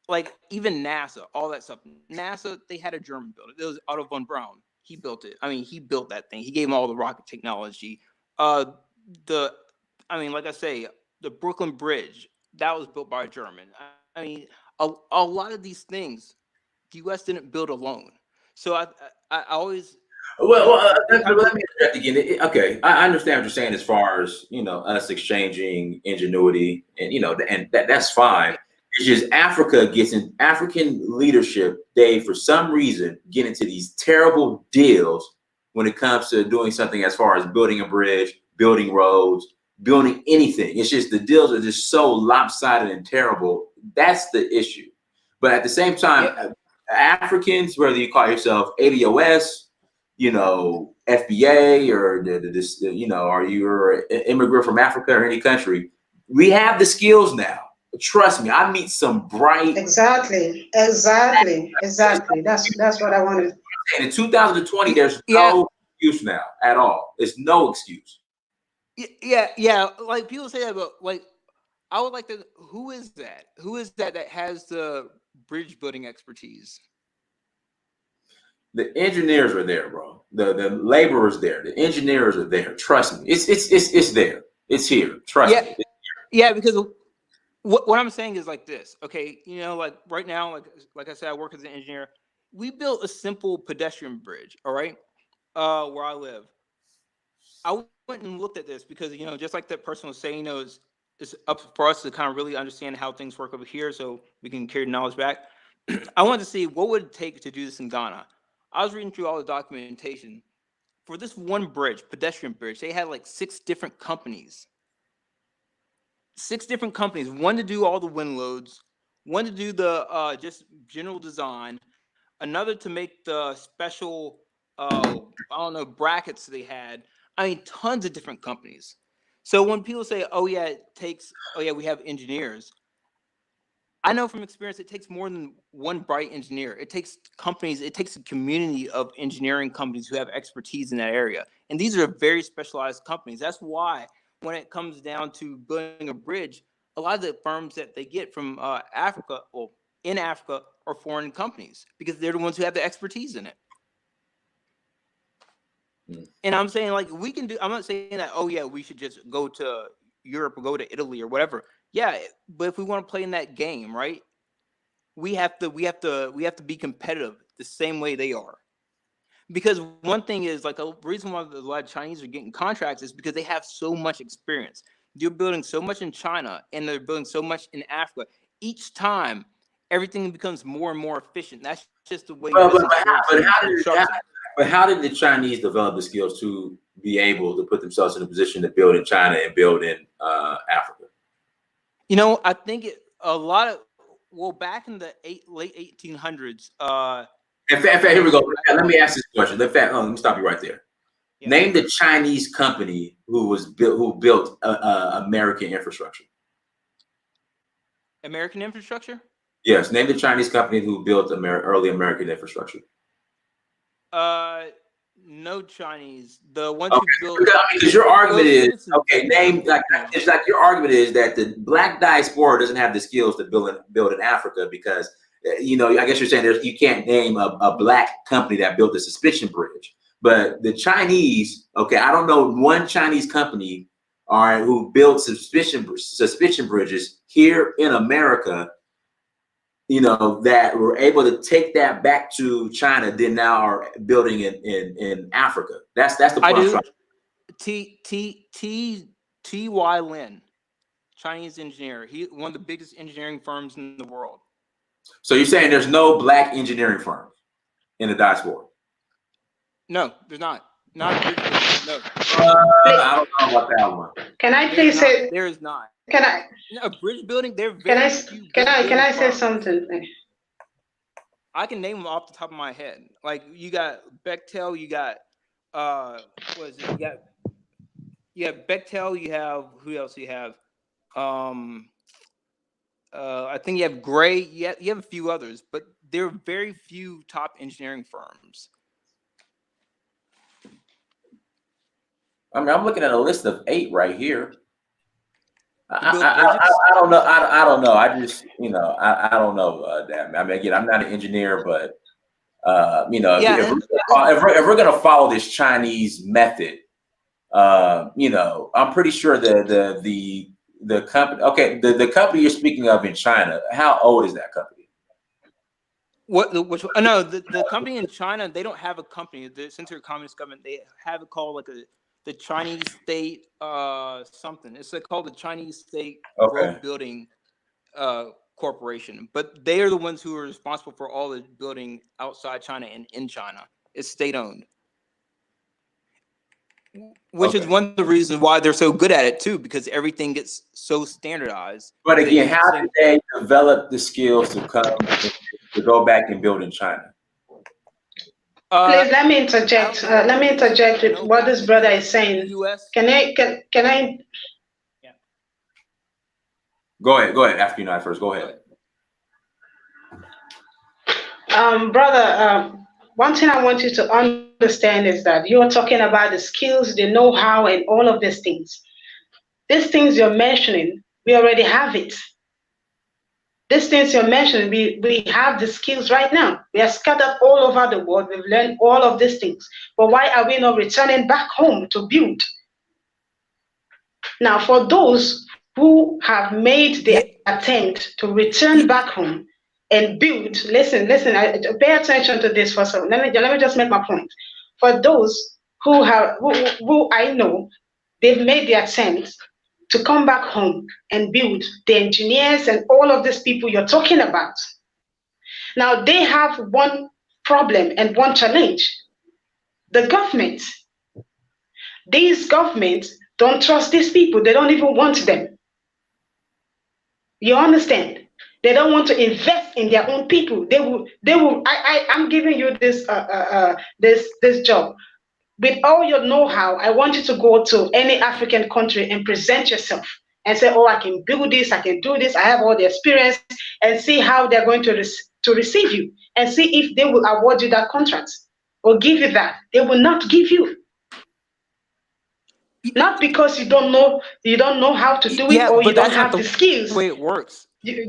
D: like even NASA, all that stuff. NASA, they had a German builder. It was Otto von Braun. He built it. I mean, he built that thing. He gave him all the rocket technology. Like I say, the Brooklyn Bridge, that was built by a German. I mean, a lot of these things, the U.S. didn't build alone. So I always.
A: Let me interject again. Okay, I understand what you're saying as far as us exchanging ingenuity, and that's fine. It's just African leadership. They, for some reason, get into these terrible deals when it comes to doing something as far as building a bridge, building roads, building anything. It's just the deals are just so lopsided and terrible. That's the issue. But at the same time, Africans, whether you call yourself ADOS, FBA, or or you're an immigrant from Africa or any country, we have the skills now. Trust me, I meet some bright.
B: Exactly. That's what I wanted.
A: In 2020, there's no excuse now at all. It's no excuse.
D: Yeah. Like people say that, but like I would like to. Who is that? Who is that has the bridge building expertise?
A: The engineers are there, bro. The laborers there. The engineers are there. Trust me, it's there. It's here. Trust me.
D: Yeah, because what I'm saying is like this. Okay, like right now, like I said, I work as an engineer. We built a simple pedestrian bridge. All right, where I live. I went and looked at this because just like that person was saying, it's up for us to kind of really understand how things work over here, so we can carry the knowledge back. I wanted to see what would it take to do this in Ghana. I was reading through all the documentation for this one bridge, pedestrian bridge. They had like 6 different companies. 6 different companies. One to do all the wind loads, one to do the just general design, another to make the special brackets they had. I mean, tons of different companies. So when people say, we have engineers, I know from experience it takes more than one bright engineer. It takes companies, it takes a community of engineering companies who have expertise in that area. And these are very specialized companies. That's why when it comes down to building a bridge, a lot of the firms that they get from Africa, or in Africa, are foreign companies, because they're the ones who have the expertise in it. And I'm saying like we can do. I'm not saying that. Oh yeah, we should just go to Europe or go to Italy or whatever. Yeah, but if we want to play in that game, right? We have to be competitive the same way they are. Because one thing is like a reason why a lot of Chinese are getting contracts is because they have so much experience. They're building so much in China and they're building so much in Africa. Each time, everything becomes more and more efficient. That's just the way business works.
A: But how did the Chinese develop the skills to be able to put themselves in a position to build in China and build in Africa?
D: You know, I think back in the late 1800s.
A: In fact, here we go. Let me ask this question. In fact, let me stop you right there. Yeah. Name the Chinese company who built American infrastructure.
D: American infrastructure?
A: Yes. Name the Chinese company who built early American infrastructure.
D: No Chinese. The ones who built.
A: Because your argument is it's like your argument is that the black diaspora doesn't have the skills to build in Africa because. You know, I guess you're saying you can't name a black company that built the suspension bridge, but the Chinese, okay, I don't know one Chinese company, all right, who built suspension bridges here in America, you know, that were able to take that back to China, then now are building in Africa. That's the point I'm trying.
D: T.Y. Lin, Chinese engineer. One of the biggest engineering firms in the world.
A: So you're saying there's no black engineering firms in the diaspora?
D: No, there's not. No.
A: I don't know about that one.
B: Can I please say?
D: There is not.
B: Can I?
D: A bridge building.
B: Can I say something?
D: I can name them off the top of my head. Like you got Bechtel. You got what is it? You got Bechtel. You have who else? You have I think you have Gray. You have a few others, but there are very few top engineering firms.
A: I mean, I'm looking at a list of 8 right here. I don't know. I don't know. I just, you know, I don't know that. I mean, again, I'm not an engineer, but you know, if we're gonna follow this Chinese method, you know, I'm pretty sure the company, okay, the company you're speaking of in China, how old is that company?
D: The company in China, they don't have a company. Since they're a communist government, they have it called like the Chinese State something. It's called the Chinese State Road Building Corporation. But they are the ones who are responsible for all the building outside China and in China. It's state owned. Which is one of the reasons why they're so good at it too, because everything gets so standardized.
A: But again, how did they develop the skills to go back and build in China?
B: Please let me interject. Let me interject with what this brother is saying. Can I?
D: Yeah.
A: Go ahead. After you first. Go ahead.
B: Brother, one thing I want you to understand is that you're talking about the skills, the know-how, and all of these things. These things you're mentioning, we already have it. These things you're mentioning, we have the skills right now. We are scattered all over the world. We've learned all of these things. But why are we not returning back home to build? Now, for those who have made the attempt to return back home and build, listen, pay attention to this for a second. Let me just make my point. For those who I know, they've made the attempt to come back home and build, the engineers and all of these people you're talking about. Now, they have one problem and one challenge. The government. These governments don't trust these people. They don't even want them. You understand? They don't want to invest in their own people. They will. I'm giving you this job. With all your know-how, I want you to go to any African country and present yourself and say, oh, I can build this, I can do this, I have all the experience, and see how they're going to receive you and see if they will award you that contract or give you that. They will not give you. Not because you don't know how to do it or you don't have the skills.
D: The way it works.
B: You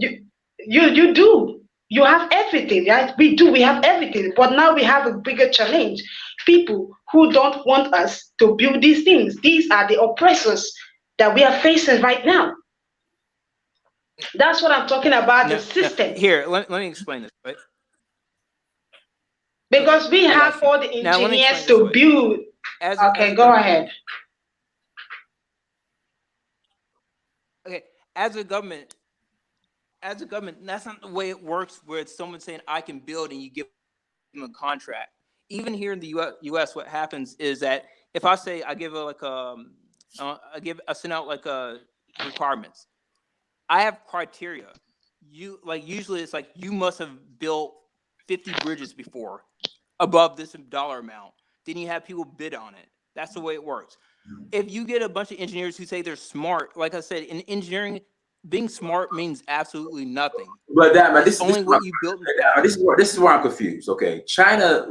B: do. You have everything, right? We have everything, but now we have a bigger challenge. people who don't want us to build these things. These are the oppressors that we are facing right now. That's what I'm talking about, the
D: No, no.
B: system.
D: Here, let me explain this. Right? Okay,
B: Because we
D: I
B: have
D: got you.
B: all the
D: Now let me
B: engineers
D: explain this
B: to
D: way.
B: build.
D: As
B: Okay,
D: a
B: go
D: government,
B: ahead.
D: okay, as a government, that's not the way it works. Where it's someone saying I can build and you give them a contract. Even here in the U.S., what happens is that if I say I give I send out requirements. I have criteria. You usually it's like you must have built 50 bridges before above this dollar amount. Then you have people bid on it. That's the way it works. If you get a bunch of engineers who say they're smart, like I said, in engineering, being smart means absolutely nothing.
A: But that man,
D: It's
A: this
D: only
A: is my,
D: what you built in the past.
A: this is where I'm confused. Okay, China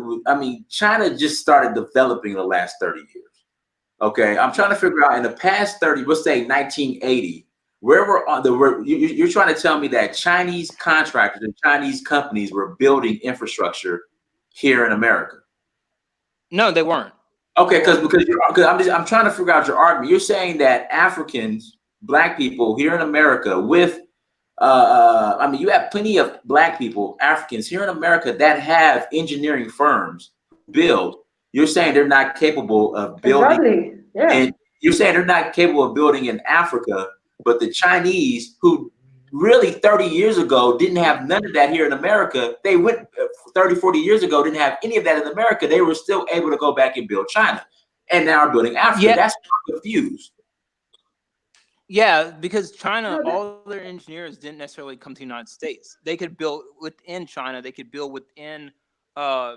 A: just started developing in the last 30 years. Okay, I'm trying to figure out in the past 30, let's say 1980, where were on the you're trying to tell me that Chinese contractors and Chinese companies were building infrastructure here in America?
D: No, they weren't.
A: Okay, because I'm trying to figure out your argument. You're saying that Africans, black people here in America, with you have plenty of black people, Africans here in America that have engineering firms build. You're saying they're not capable of building,
B: Exactly. Yeah.
A: and you're saying they're not capable of building in Africa, but the Chinese, who really 30 years ago didn't have none of that here in America, they went 30, 40 years ago, didn't have any of that in America. They were still able to go back and build China, and now are building Africa.
D: Yeah.
A: That's why I'm confused.
D: Yeah, because China,
B: No, that,
D: all their engineers didn't necessarily come to the United States. They could build within China. They could build within uh,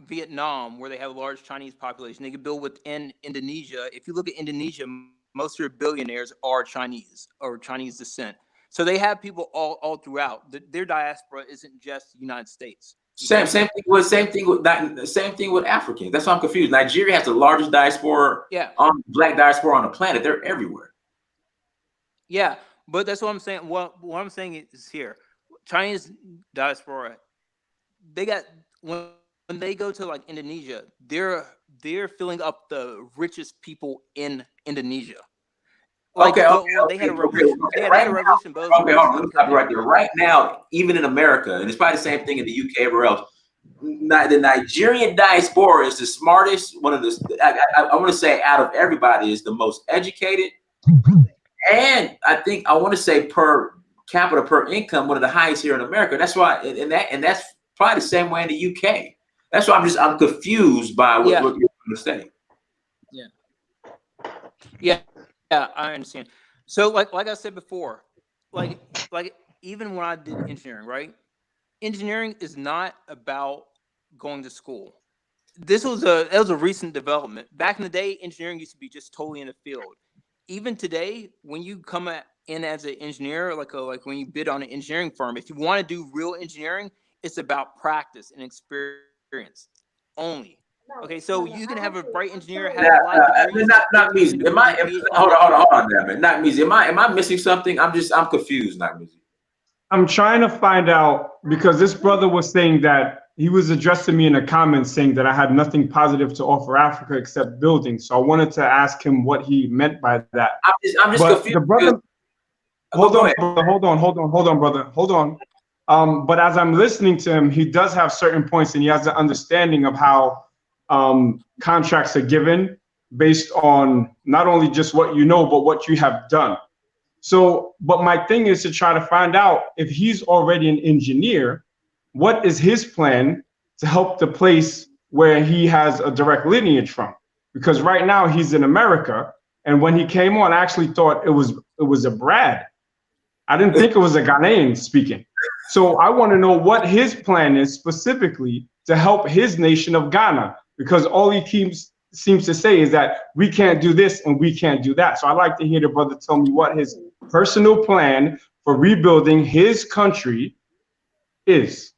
D: Vietnam, where they have a large Chinese population. They could build within Indonesia. If you look at Indonesia, most of their billionaires are Chinese or Chinese descent. So they have people all throughout. Their diaspora isn't just the United States. Okay?
A: Same thing with Africans. That's why I'm confused. Nigeria has the largest diaspora
D: Yeah.
A: black diaspora on the planet. They're everywhere.
D: Yeah, but that's what I'm saying. What I'm saying is here, Chinese diaspora, they got when they go to like Indonesia, they're filling up the richest people in Indonesia. Like,
A: Okay,
D: but when they had a revolution, they
A: right
D: had a
A: now,
D: revolution. But those
A: okay, hold on,
D: revolutions
A: let me
D: didn't
A: stop
D: come
A: you
D: here
A: right there.
D: first.
A: Right now, even in America, and it's probably the same thing in the UK, everywhere else, the Nigerian diaspora is the smartest, one of the, I want to say out of everybody, is the most educated, and I think I want to say per capita, per income, one of the highest here in America. That's why, and that's probably the same way in the UK. That's why I'm confused by what
D: Yeah,
A: you're going to say.
D: yeah, yeah, yeah. I understand. So, like I said before, like even when I did engineering, right? Engineering is not about going to school. That was a recent development. Back in the day, engineering used to be just totally in the field. Even today, when you in as an engineer, like when you bid on an engineering firm, if you want to do real engineering, it's about practice and experience only. Okay, so you can have a bright engineer, has a lot of degrees, has
A: Not
D: 50
A: music. Am I?
D: degrees, PhDs,
A: Hold on,
D: everything.
A: damn it. Not music. Am I missing something? I'm confused. Not music.
C: I'm trying to find out because this brother was saying that he was addressing me in the comments saying that I had nothing positive to offer Africa except building. So I wanted to ask him what he meant by that.
A: I'm just
C: But
A: confused.
C: the brother, hold
A: Go
C: on,
A: ahead.
C: brother, hold on, brother, hold on. But as I'm listening to him, he does have certain points and he has an understanding of how contracts are given based on not only just what you know, but what you have done. So, but my thing is to try to find out if he's already an engineer, what is his plan to help the place where he has a direct lineage from? Because right now he's in America, and when he came on, I actually thought it was a Brad. I didn't think it was a Ghanaian speaking. So I want to know what his plan is specifically to help his nation of Ghana, because all he seems to say is that we can't do this and we can't do that. So I'd like to hear the brother tell me what his personal plan for rebuilding his country is.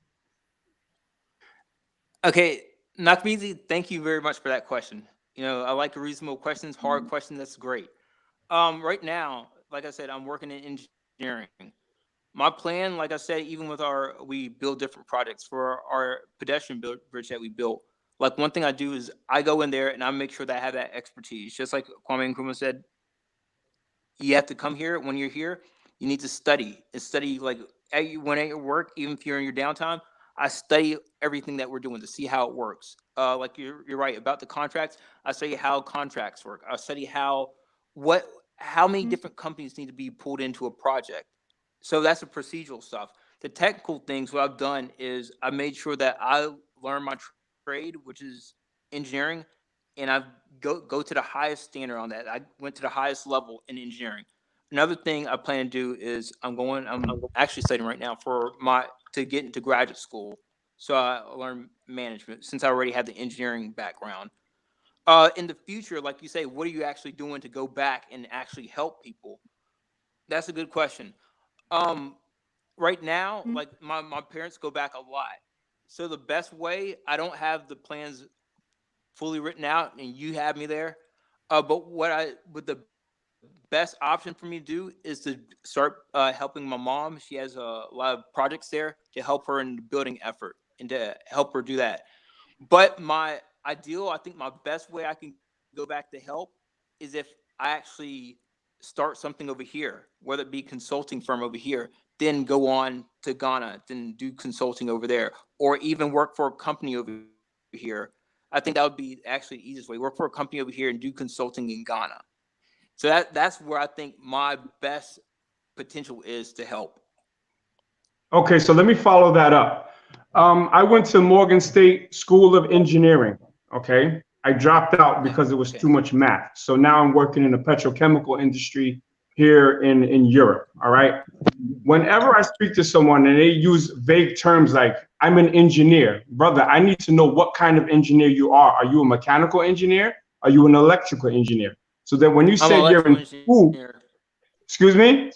D: Okay, Nakmizi, thank you very much for that question. You know, I like reasonable questions, hard questions. That's great. Right now, like I said, I'm working in engineering. My plan, like I said, even with we build different projects for our pedestrian bridge that we built. Like one thing I do is I go in there and I make sure that I have that expertise. Just like Kwame Nkrumah said, you have to come here. When you're here, you need to study and study. Like when at your work, even if you're in your downtime, I study everything that we're doing to see how it works. Like you're right about the contracts. I study how contracts work. I study what how many different companies need to be pulled into a project. So that's the procedural stuff. The technical things, what I've done is I made sure that I learn my trade, which is engineering, and I've go to the highest standard on that. I went to the highest level in engineering. Another thing I plan to do is I'm actually studying right now for my to get into graduate school. So I learn management since I already have the engineering background. In the future, like you say, what are you actually doing to go back and actually help people? That's a good question. Um, right now, like my parents go back a lot. So the best way, I don't have the plans fully written out and you have me there. But what the best option for me to do is to start helping my mom. She has a lot of projects there to help her in the building effort and to help her do that. But my ideal, I think my best way I can go back to help is if I actually start something over here, whether it be consulting firm over here, then go on to Ghana, then do consulting over there, or even work for a company over here. I think that would be actually the easiest way. Work for a company over here and do consulting in Ghana. So that's where I think my best potential is to help.
C: Okay, so let me follow that up. I went to Morgan State School of Engineering. Okay, I dropped out because it was
D: Okay.
C: too much math. So now I'm working in the petrochemical industry here in Europe. All right. Whenever I speak to someone and they use vague terms like "I'm an engineer," brother, I need to know what kind of engineer you are. Are you a mechanical engineer? Are you an electrical engineer? So that when you
D: I'm an
C: say you're
D: electrical
C: in school,
D: engineer.
C: excuse me.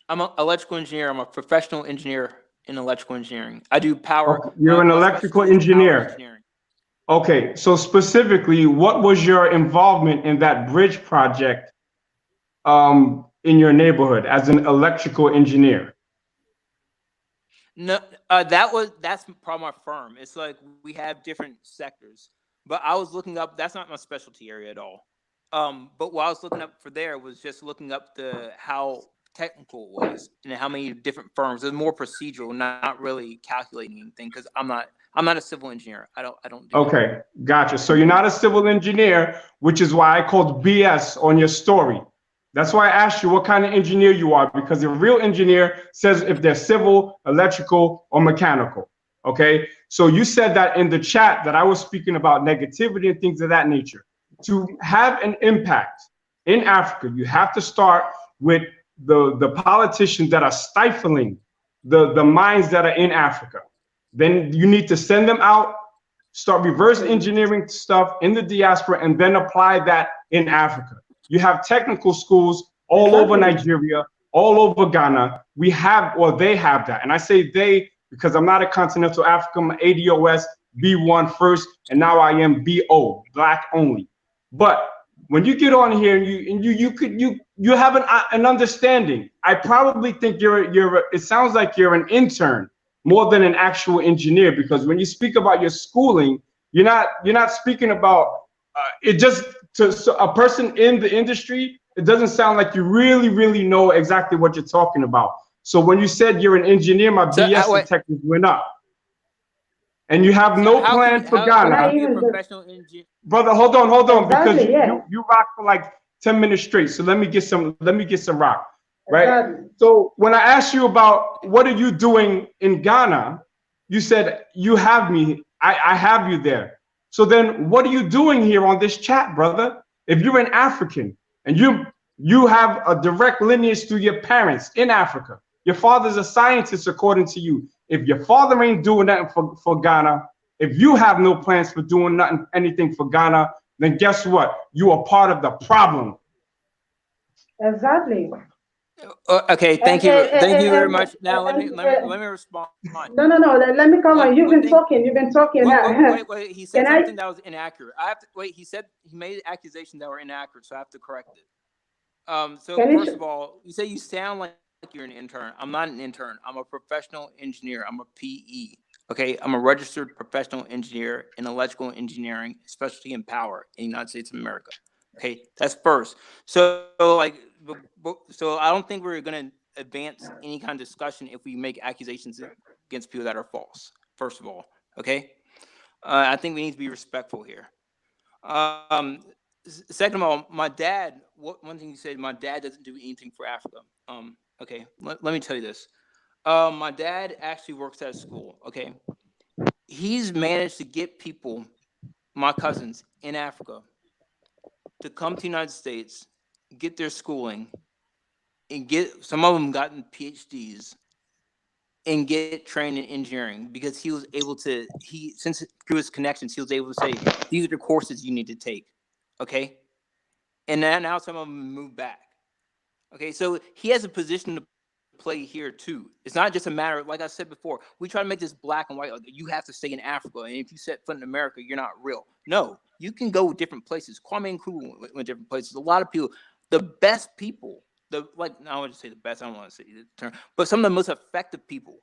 D: I'm an electrical engineer. I'm a professional engineer in electrical engineering. I do power.
C: Okay, you're an
D: My
C: electrical
D: specialty is power
C: engineer.
D: engineering.
C: Okay, so specifically, what was your involvement in that bridge project in your neighborhood as an electrical engineer?
D: No, that's probably my firm. It's like we have different sectors, but I was looking up. That's not my specialty area at all. But what I was looking up for there was just looking up the how technical it was and how many different firms. It's more procedural, not really calculating anything because I'm not a civil engineer. I don't do that.
C: Okay, gotcha. So you're not a civil engineer, which is why I called BS on your story. That's why I asked you what kind of engineer you are, because a real engineer says if they're civil, electrical, or mechanical. Okay, so you said that in the chat that I was speaking about negativity and things of that nature. To have an impact in Africa, you have to start with the politicians that are stifling the minds that are in Africa. Then you need to send them out, start reverse engineering stuff in the diaspora, and then apply that in Africa. You have technical schools all over Nigeria, all over Ghana. We have, or they have that. And I say they because I'm not a continental African, I'm ADOS B1 first, and now I am BO, black only. But when you get on here and you have an understanding. I probably think it sounds like you're an intern more than an actual engineer, because when you speak about your schooling, you're not speaking about it just to so a person in the industry. It doesn't sound like you really know exactly what you're talking about. So when you said you're an engineer, my
D: So
C: BS
D: wait,
C: detectors went up, and you have
D: so
C: no plan for
D: how can
C: Ghana.
D: you be a professional engineer?
C: Brother, hold on, because you rock for like 10 minutes straight. So let me get some rock, right? So when I asked you about what are you doing in Ghana, you said you have me. I have you there. So then what are you doing here on this chat, brother? If you're an African and you have a direct lineage to your parents in Africa, your father's a scientist according to you. If your father ain't doing nothing for Ghana, if you have no plans for doing anything for Ghana, then guess what? You are part of the problem.
B: Exactly.
D: Okay, thank you very much. Now let me respond.
B: No. Let me come
D: One
B: on. You've
D: one
B: been
D: thing.
B: talking. You've been talking.
D: Wait. He said
B: Can I?
D: something that was inaccurate. I have to wait. He made accusations that were inaccurate, so I have to correct it. So
B: Can
D: first
B: you?
D: of all, you say you sound like you're an intern. I'm not an intern. I'm a professional engineer. I'm a PE. Okay, I'm a registered professional engineer in electrical engineering, especially in power in the United States of America. Okay, that's first. So like, so I don't think we're gonna advance any kind of discussion if we make accusations against people that are false. First of all, okay, I think we need to be respectful here. Um, Second of all, my dad. One thing you said, my dad doesn't do anything for Africa. Okay, let me tell you this. My dad actually works at a school. Okay, he's managed to get people, my cousins in Africa, to come to the United States, get their schooling, and get some of them gotten PhDs and get trained in engineering because he was able to. He since through his connections, he was able to say these are the courses you need to take. Okay, and now some of them move back. Okay, so he has a position to play here too. It's not just a matter of, like I said before, we try to make this black and white. Like, you have to stay in Africa, and if you set foot in America, you're not real. No, you can go different places. Kwame Nkrumah went different places. A lot of people, the best people, I would say the best. I don't want to say the term, but some of the most effective people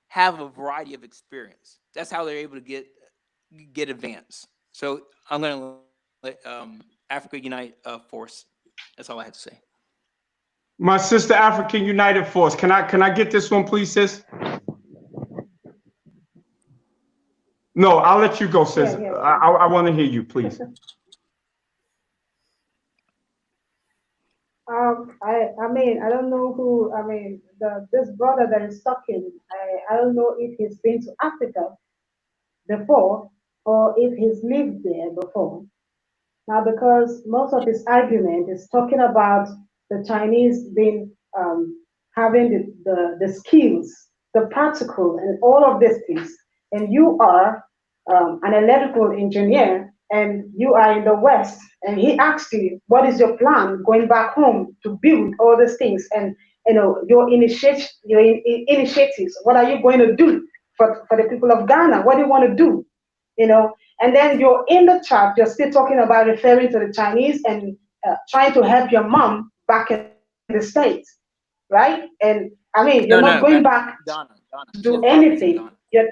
D: have a variety of experience. That's how they're able to get advanced. So I'm gonna let Africa Unite Force. That's all I have to say.
C: My sister, African United Force. Can I get this one, please, sis? No, I'll let you go, sis.
E: Yeah.
C: I want to hear you, please.
E: I mean, I don't know who. I mean, this brother that is talking. I don't know if he's been to Africa before or if he's lived there before. Now, because most of his argument is talking about the Chinese being having the skills, the practical, and all of these things, and you are an electrical engineer, and you are in the West, and he asks you, "What is your plan going back home to build all these things?" And your initiatives. What are you going to do for the people of Ghana? What do you want to do? And then you're in the chat, you're still talking about referring to the Chinese and trying to help your mom back in the States, right? And I mean, you're not
D: No,
E: going back
D: Ghana.
E: to
D: She
E: do
D: has properties in
E: anything.
D: Ghana.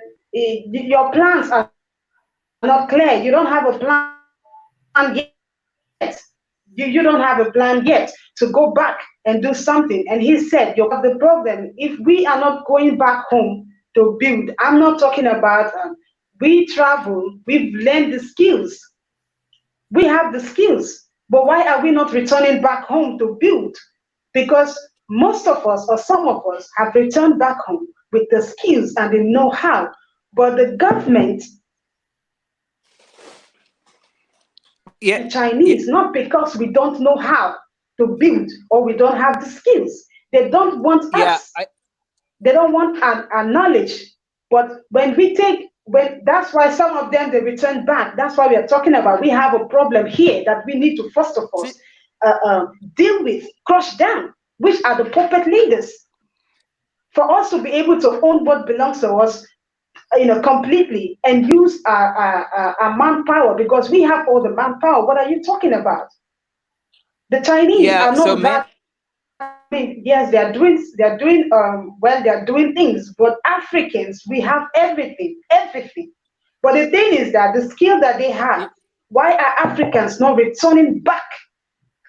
E: Your plans are not clear. You don't have a plan yet. You don't have a plan yet to go back and do something. And he said, "You have the problem. If we are not going back home to build, I'm not talking about we travel, we've learned the skills, we have the skills, but why are we not returning back home to build? Because most of us, or some of us, have returned back home with the skills and the know-how, but the government
D: Yeah,
E: the
D: yeah,
E: Chinese, not because we don't know how to build or we don't have the skills. They don't want
D: yeah.
E: us. They don't want our knowledge. But when that's why some of them they return back. That's why we are talking about. We have a problem here that we need to first of all
D: See,
E: deal with, crush down, which are the puppet leaders. For us to be able to own what belongs to us, completely and use our manpower because we have all the manpower. What are you talking about? The Chinese
D: yeah.
E: are
D: So,
E: not
D: man,
E: that. Yes, they are doing things, but Africans, we have everything, everything. But the thing is that the skill that they have, why are Africans not returning back?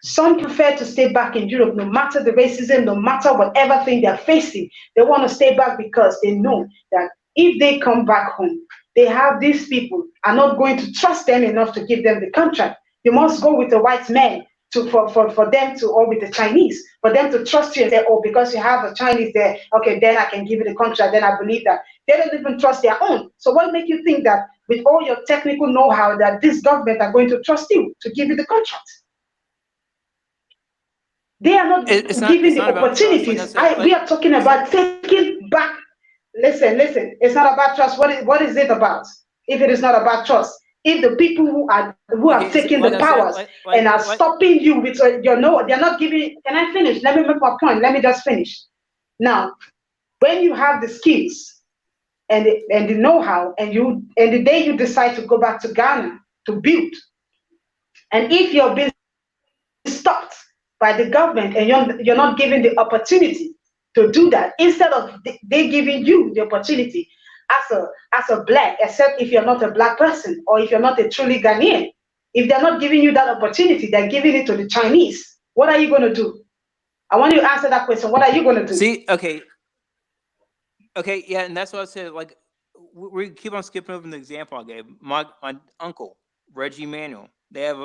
E: Some prefer to stay back in Europe, no matter the racism, no matter whatever thing they're facing. They want to stay back because they know that if they come back home, they have these people are not going to trust them enough to give them the contract. You must go with a white man for them to, or with the Chinese, for them to trust you and say, "Oh, because you have a Chinese there, okay, then I can give you the contract." Then I believe that they don't even trust their own. So what make you think that with all your technical know-how that this government are going to trust you to give you the contract? They are not
D: it's not.
E: giving
D: It's
E: the
D: not about trust. Like I
E: opportunities.
D: said,
E: We are talking about taking back. Listen. It's not about trust. What is it about? If it is not about trust, if the people who have
D: okay. So,
E: taken
D: like
E: the
D: I said,
E: powers and are stopping you with they're not giving. Can I finish? Let me make my point. Let me just finish. Now, when you have the skills and the know-how, and the day you decide to go back to Ghana to build, and if you're being stopped by the government and you're not given the opportunity to do that, instead of they giving you the opportunity,
B: as a black, except if you're not a black person or if you're not a truly Ghanaian. If they're not giving you that opportunity, they're giving it to the Chinese. What are you going to do? I want you to answer that question. What are you going to do?
D: See, okay, yeah, and that's what I said. Like, we keep on skipping over the example I gave. My uncle Reggie Manuel. They have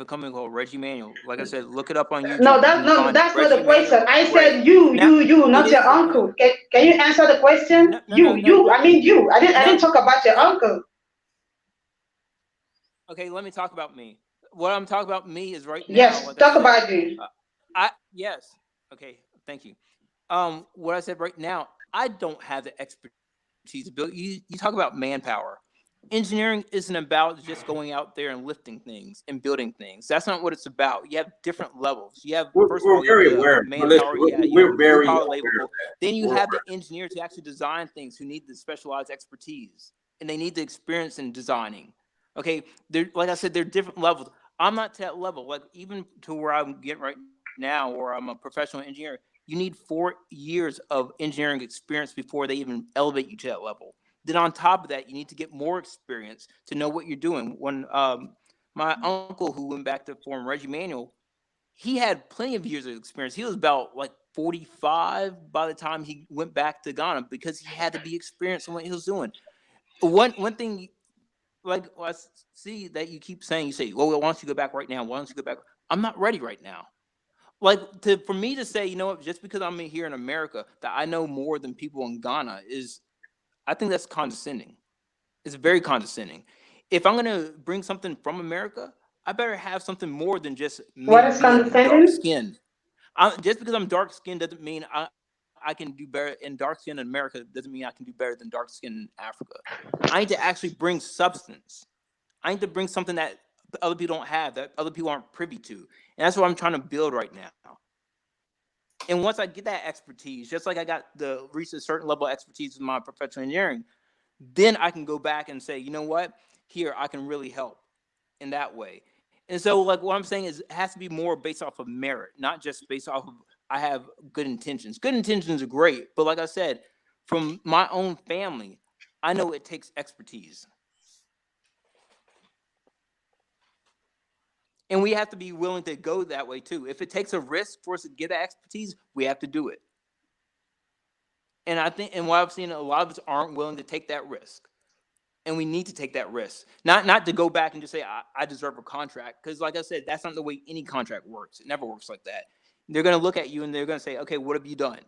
D: a company called Reggie Manuel. Like I said, look it up on YouTube.
B: No, that's not the question. I said you, not your uncle. Can you answer the question?
D: No,
B: I mean you. I didn't talk about your uncle.
D: Okay, let me talk about me. What I'm talking about me is right now.
B: Yes,
D: like
B: talk about you.
D: Yes. Okay, thank you. What I said right now, I don't have the expertise to build. You talk about manpower. Engineering isn't about just going out there and lifting things and building things. That's not what it's about. You have different levels. You have first of all, you have manpower.
A: We're very
D: aware. Then you have the engineer to actually design things who need the specialized expertise and they need the experience in designing. Okay, like I said, they're different levels. I'm not to that level. Like even to where I'm getting right now, or I'm a professional engineer. You need 4 years of engineering experience before they even elevate you to that level. Then on top of that, you need to get more experience to know what you're doing. When my uncle, who went back to form Reggie Manuel, he had plenty of years of experience. He was about like 45 by the time he went back to Ghana because he had to be experienced in what he was doing. One thing, like I see that you keep saying, you say, "Well, why don't you go back right now? Why don't you go back?" I'm not ready right now. Like for me to say, you know what, just because I'm here in America, that I know more than people in Ghana I think that's condescending. It's very condescending. If I'm gonna bring something from America, I better have something more than just
B: What
D: me
B: is
D: being dark
B: condescending?
D: skinned. Just because I'm dark skinned doesn't mean I can do better in dark skin in America. Doesn't mean I can do better than dark skin in Africa. I need to actually bring substance. I need to bring something that other people don't have, that other people aren't privy to, and that's what I'm trying to build right now. And once I get that expertise, just like I got the reach a certain level of expertise in my professional engineering, then I can go back and say, you know what, here I can really help in that way. And so, like what I'm saying is, it has to be more based off of merit, not just based off of I have good intentions. Good intentions are great, but like I said, from my own family, I know it takes expertise. And we have to be willing to go that way too. If it takes a risk for us to get that expertise, we have to do it. And I think, and what I've seen, a lot of us aren't willing to take that risk. And we need to take that risk. Not to go back and just say, I deserve a contract. Because like I said, that's not the way any contract works. It never works like that. They're going to look at you and they're going to say, okay, what have you done?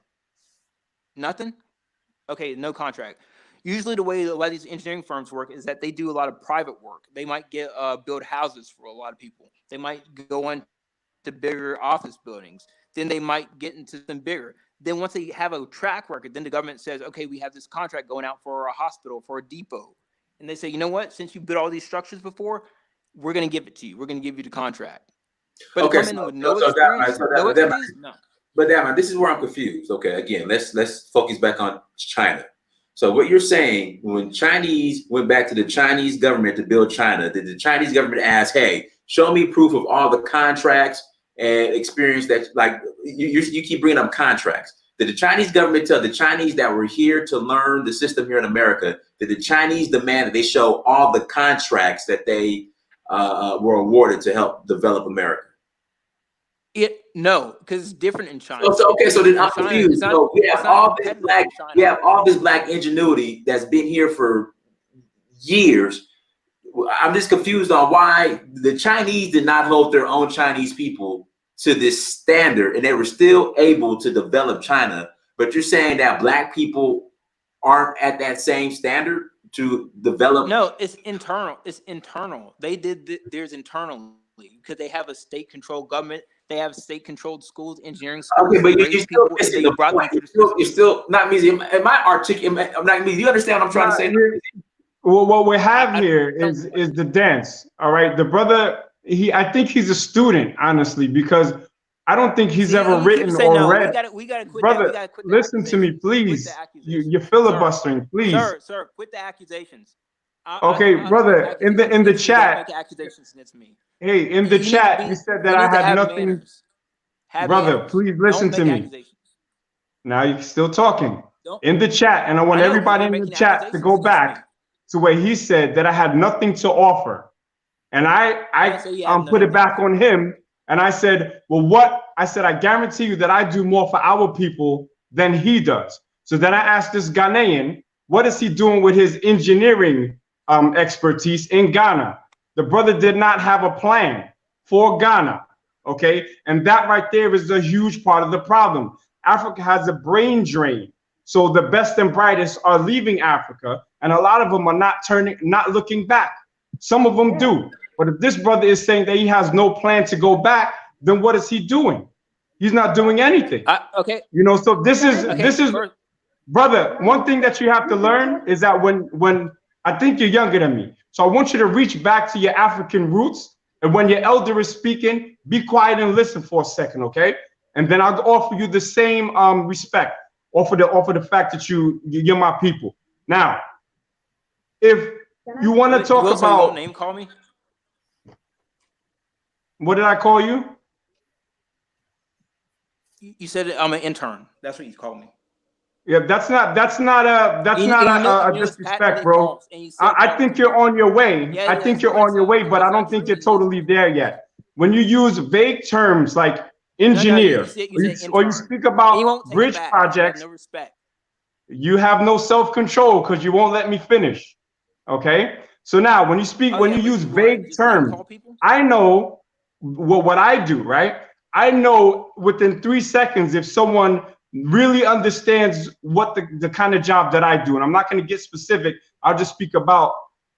D: Nothing? Okay, no contract. Usually the way a lot of these engineering firms work is that they do a lot of private work. They might build houses for a lot of people. They might go into bigger office buildings. Then they might get into something bigger. Then once they have a track record, then the government says, okay, we have this contract going out for a hospital, for a depot. And they say, you know what, since you built all these structures before, we're going to give it to you. We're going to give you the contract. But
A: Okay,
D: to come in with no experience, no.
A: But Damon, this is where I'm confused. Okay, again, let's focus back on China. So what you're saying, when Chinese went back to the Chinese government to build China, did the Chinese government ask, hey, show me proof of all the contracts and experience that, like, you keep bringing up contracts. Did the Chinese government tell the Chinese that were here to learn the system here in America, did the Chinese demand that they show all the contracts that they were awarded to help develop America?
D: No, because it's different in China.
A: So then I'm confused. So we have all this black ingenuity that's been here for years. I'm just confused on why the Chinese did not hold their own Chinese people to this standard, and they were still able to develop China. But you're saying that black people aren't at that same standard to develop?
D: No, it's internal. It's internal. They did theirs internally because they have a state-controlled government. They have state-controlled schools, engineering schools.
A: Okay, but you're still missing the point. You're still not me. Am I articulate? I'm not me. Do you understand what I'm trying to say?
C: Well, what we have here is the dance. All right, the brother. I think he's a student, honestly, because I don't think he's ever written or read.
D: We gotta quit
C: brother,
D: that.
C: listen to me, please. You're filibustering, please.
D: Sir, quit the accusations.
C: Okay, brother. In the chat.
D: Make accusations against me.
C: Hey, in the chat, you said that I had nothing. Brother, please listen to me. Now you're still talking. in the chat, and I want everybody in the chat to go back to where he said that I had nothing to offer. And I put it back on him, and I said, well, what? I said, I guarantee you that I do more for our people than he does. So then I asked this Ghanaian, what is he doing with his engineering expertise in Ghana? The brother did not have a plan for Ghana, okay? And that right there is a huge part of the problem. Africa has a brain drain. So the best and brightest are leaving Africa, and a lot of them are not looking back. Some of them do. But if this brother is saying that he has no plan to go back, then what is he doing? He's not doing anything.
D: Okay.
C: You know, so this is brother, one thing that you have to learn is that when I think you're younger than me. So I want you to reach back to your African roots, and when your elder is speaking, be quiet and listen for a second, okay? And then I'll offer you the same respect, offer the fact that you're my people. Now, if you want to talk about
D: name call me.
C: What did I call you?
D: You said I'm an intern. That's what you called me.
C: Yeah, that's not a disrespect, bro. I think you're on your way.
D: Yeah,
C: I think you're on your way, but I don't think you're totally there yet. When you use vague terms like engineer, or you speak about bridge projects,
D: no respect.
C: You have no self-control because you won't let me finish. Okay? So now when you speak, when you use vague terms, I know what I do, right? I know within 3 seconds if someone really understands what the kind of job that I do. And I'm not going to get specific. I'll just speak about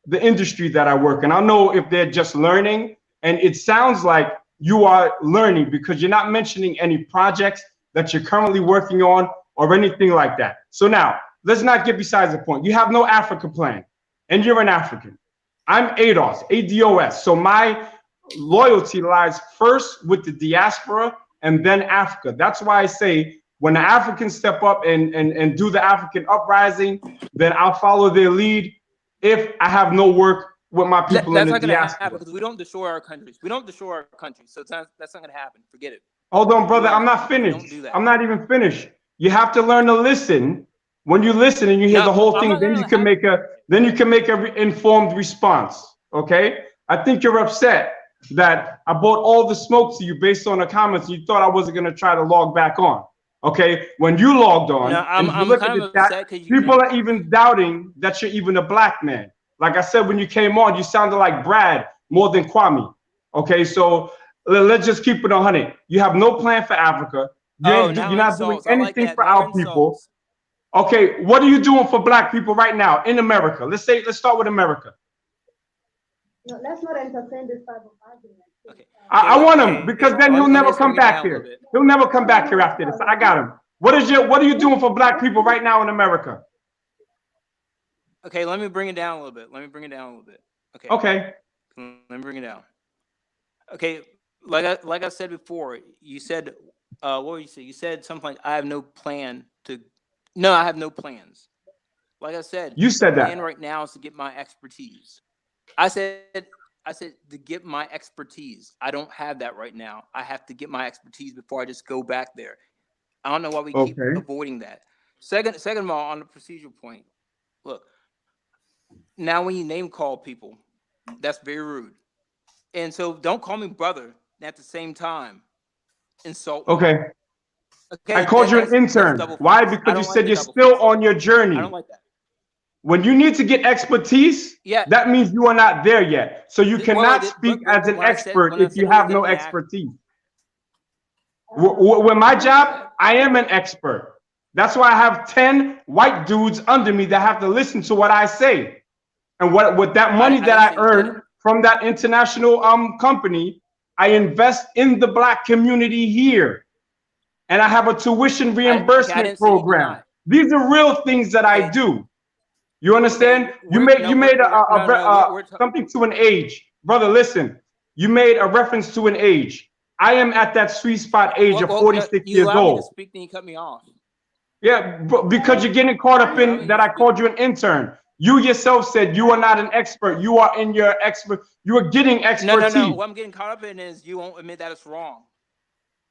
C: the industry that I work in. I'll know if they're just learning. And it sounds like you are learning because you're not mentioning any projects that you're currently working on or anything like that. So now, let's not get besides the point. You have no Africa plan, and you're an African. I'm ADOS, A-D-O-S. So my loyalty lies first with the diaspora and then Africa. That's why I say when the Africans step up and do the African uprising, then I'll follow their lead if I have no work with my people in the diaspora. That's not going to happen
D: because we don't destroy our countries. We don't destroy our countries. So that's not going to happen. Forget it.
C: Hold on, brother. I'm not finished. I'm not even finished. You have to learn to listen. When you listen and you hear the whole thing, then you can make a informed response. Okay? I think you're upset that I brought all the smoke to you based on the comments. And you thought I wasn't going to try to log back on. Okay? When you logged on,
D: I'm kind of upset because
C: people are even doubting that you're even a black man. Like I said, when you came on, you sounded like Brad more than Kwame. Okay? So let's just keep it 100. You have no plan for Africa. You're not doing anything for our people. Okay, what are you doing for black people right now in America? Let's start with America.
E: No, let's not entertain this type of argument.
D: Okay.
C: I want him because then he'll never come back here. He'll never come back here after this. I got him. What are you doing for black people right now in America?
D: Okay, let me bring it down a little bit. Okay.
C: Okay.
D: Let me bring it down. Okay, like I said before, you said what did you say? You said something like I have no plan to. No, I have no plans. Like I said,
C: you said
D: the
C: that.
D: plan right now is to get my expertise. I said to get my expertise. I don't have that right now. I have to get my expertise before I just go back there. I don't know why we keep avoiding that. Second of all, on the procedural point, look. Now, when you name call people, that's very rude. And so don't call me brother at the same time. Insult me.
C: Okay. I called you an intern. Why? Because you said you're still on your journey.
D: I don't like that.
C: When you need to get expertise, that means you are not there yet. So you cannot speak as an expert if you have no expertise. With my job, I am an expert. That's why I have 10 white dudes under me that have to listen to what I say. And with that money that I earn from that international company, I invest in the black community here. And I have a tuition reimbursement program. These are real things that I do. You understand? You made something to an age. Brother, listen. You made a reference to an age. I am at that sweet spot age of 46 years old.
D: You allowed me to speak, then you cut me off.
C: Yeah, because you're getting caught up in that I called you an intern. You yourself said you are not an expert. You are in your expert. You are getting expertise.
D: No. What I'm getting caught up in is you won't admit that it's wrong.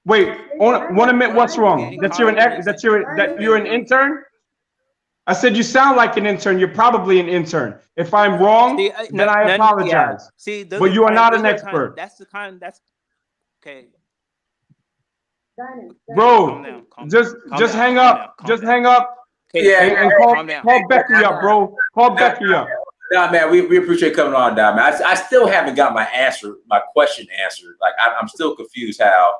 C: Wait, want to admit what's wrong? That you're an intern? I said you sound like an intern. You're probably an intern. If I'm wrong, then I apologize.
D: Yeah. See,
C: but you are not an expert.
D: That's okay.
C: Bro, just hang up. Just hang up.
D: Okay,
C: And call Becky up, bro. Call Becky up.
A: Nah, man, we appreciate coming on, man. I still haven't got my question answered. Like, I'm still confused how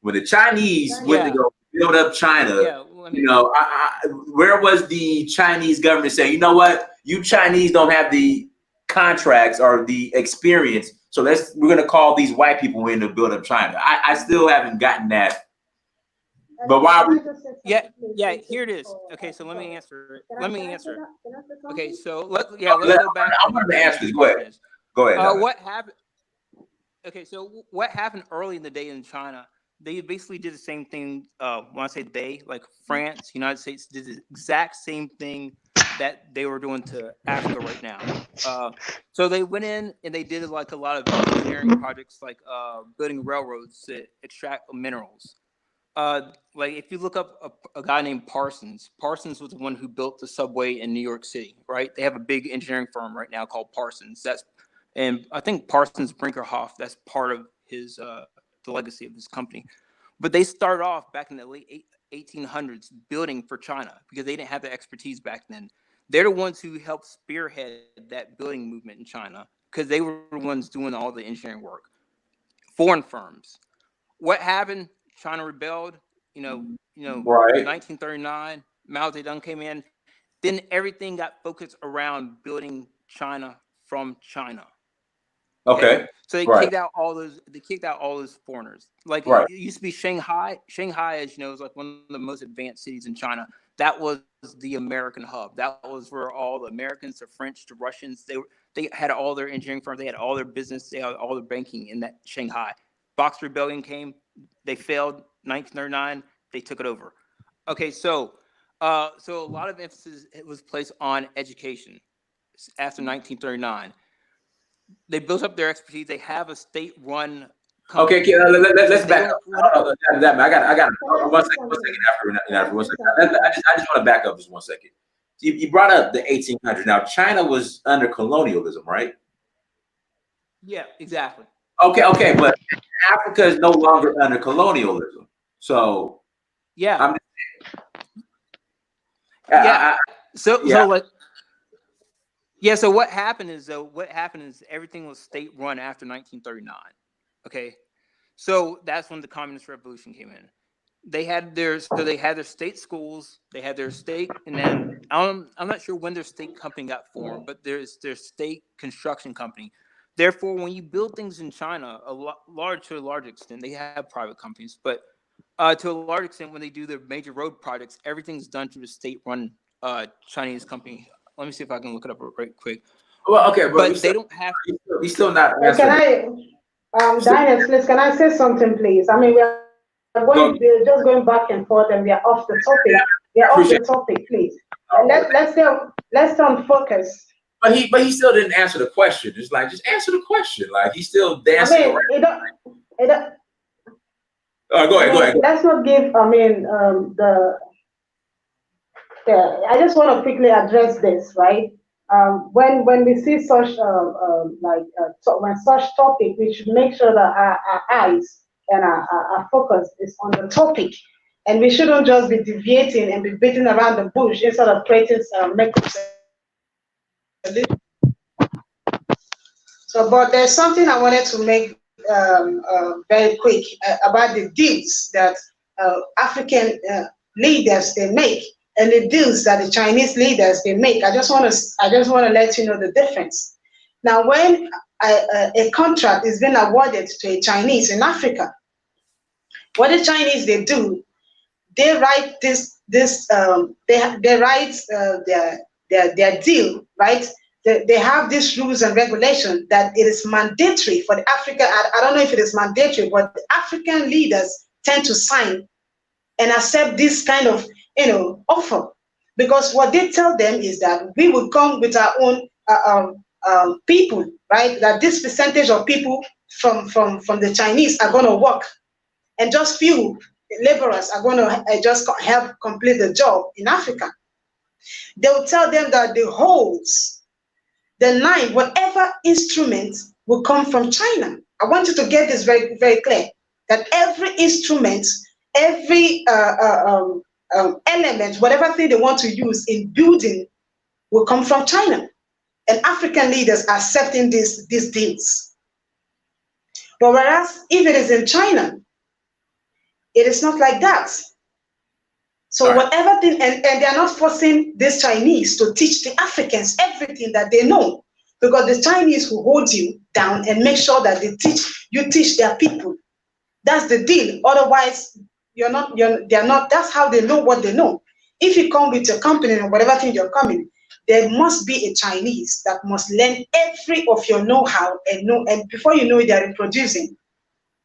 A: when the Chinese went to go build up China, you know, where was the Chinese government saying, you know what, you Chinese don't have the contracts or the experience, so we're gonna call these white people in to build up China. I still haven't gotten that. But why?
D: Yeah, here it is. Okay, so let me answer it. Okay, so let's go back.
A: I wanted to answer this. Go ahead.
D: What happened? Okay, so what happened early in the day in China? They basically did the same thing. When I say they, like France, United States, did the exact same thing that they were doing to Africa right now. So they went in and they did like a lot of engineering projects, like building railroads to extract minerals. Like if you look up a guy named Parsons was the one who built the subway in New York City, right? They have a big engineering firm right now called Parsons. And I think Parsons Brinkerhoff, that's part of his the legacy of his company. But they started off back in the late 1800s building for China because they didn't have the expertise back then. They're the ones who helped spearhead that building movement in China because they were the ones doing all the engineering work. Foreign firms. What happened? China rebelled, you know,
A: right.
D: 1939, Mao Zedong came in. Then everything got focused around building China from China.
A: Okay.
D: So they kicked out all those foreigners. Like it used to be Shanghai. Shanghai, as you know, is like one of the most advanced cities in China. That was the American hub. That was where all the Americans, the French, the Russians, they had all their engineering firms, they had all their business, they had all their banking in that Shanghai. Boxer Rebellion came, they failed, 1939, they took it over. Okay, so a lot of emphasis was placed on education after 1939. They built up their expertise. They have a state-run company.
A: Okay, let's back up. I got 1 second after 1 second. I just want to back up just 1 second. You brought up the 1800s. Now, China was under colonialism, right?
D: Yeah, exactly.
A: Okay, but Africa is no longer under colonialism. So
D: yeah, So what happened is everything was state run after 1939. Okay, so that's when the Communist Revolution came in. They had their state schools, they had their state, and then I'm not sure when their state company got formed, but there's their state construction company. Therefore, when you build things in China, to a large extent, they have private companies, but to a large extent, when they do their major road projects, everything's done through the state-run Chinese company. Let me see if I can look it up right quick.
A: Well, okay,
D: but they don't have.
A: We still not.
E: Can I, Diners, please? Can I say something, please? I mean, we're just going back and forth, and we are off the topic. We are off the topic, please. Let's turn focus.
A: But he still didn't answer the question. It's like, just answer the question. Like, he's still dancing around. Go ahead.
E: Let's not give. I just want to quickly address this, right? When we see such when such topic, we should make sure that our eyes and our focus is on the topic, and we shouldn't just be deviating and be beating around the bush instead of creating So, but there's something I wanted to make very quick about the deals that African leaders they make and the deals that the Chinese leaders they make. I just want to let you know the difference. Now, when a contract is being awarded to a Chinese in Africa, what the Chinese they do, they write they write their deal, right? They have these rules and regulations that it is mandatory for the African. I don't know if it is mandatory, but the African leaders tend to sign and accept this kind of offer, because what they tell them is that we will come with our own people, right? That this percentage of people from the Chinese are going to work, and just few laborers are going to just help complete the job in Africa.
B: They will tell them that the holes, the knife, whatever instrument will come from China. I want you to get this very, very clear, that every instrument, every element, whatever thing they want to use in building will come from China. And African leaders are accepting these deals. But whereas if it is in China, it is not like that. So whatever thing, and they're not forcing these Chinese to teach the Africans everything that they know, because the Chinese will hold you down and make sure that you teach their people. That's the deal. Otherwise, they're not. That's how they know what they know. If you come with your company or whatever thing you're coming, there must be a Chinese that must learn every of your know-how and before you know it, they're reproducing.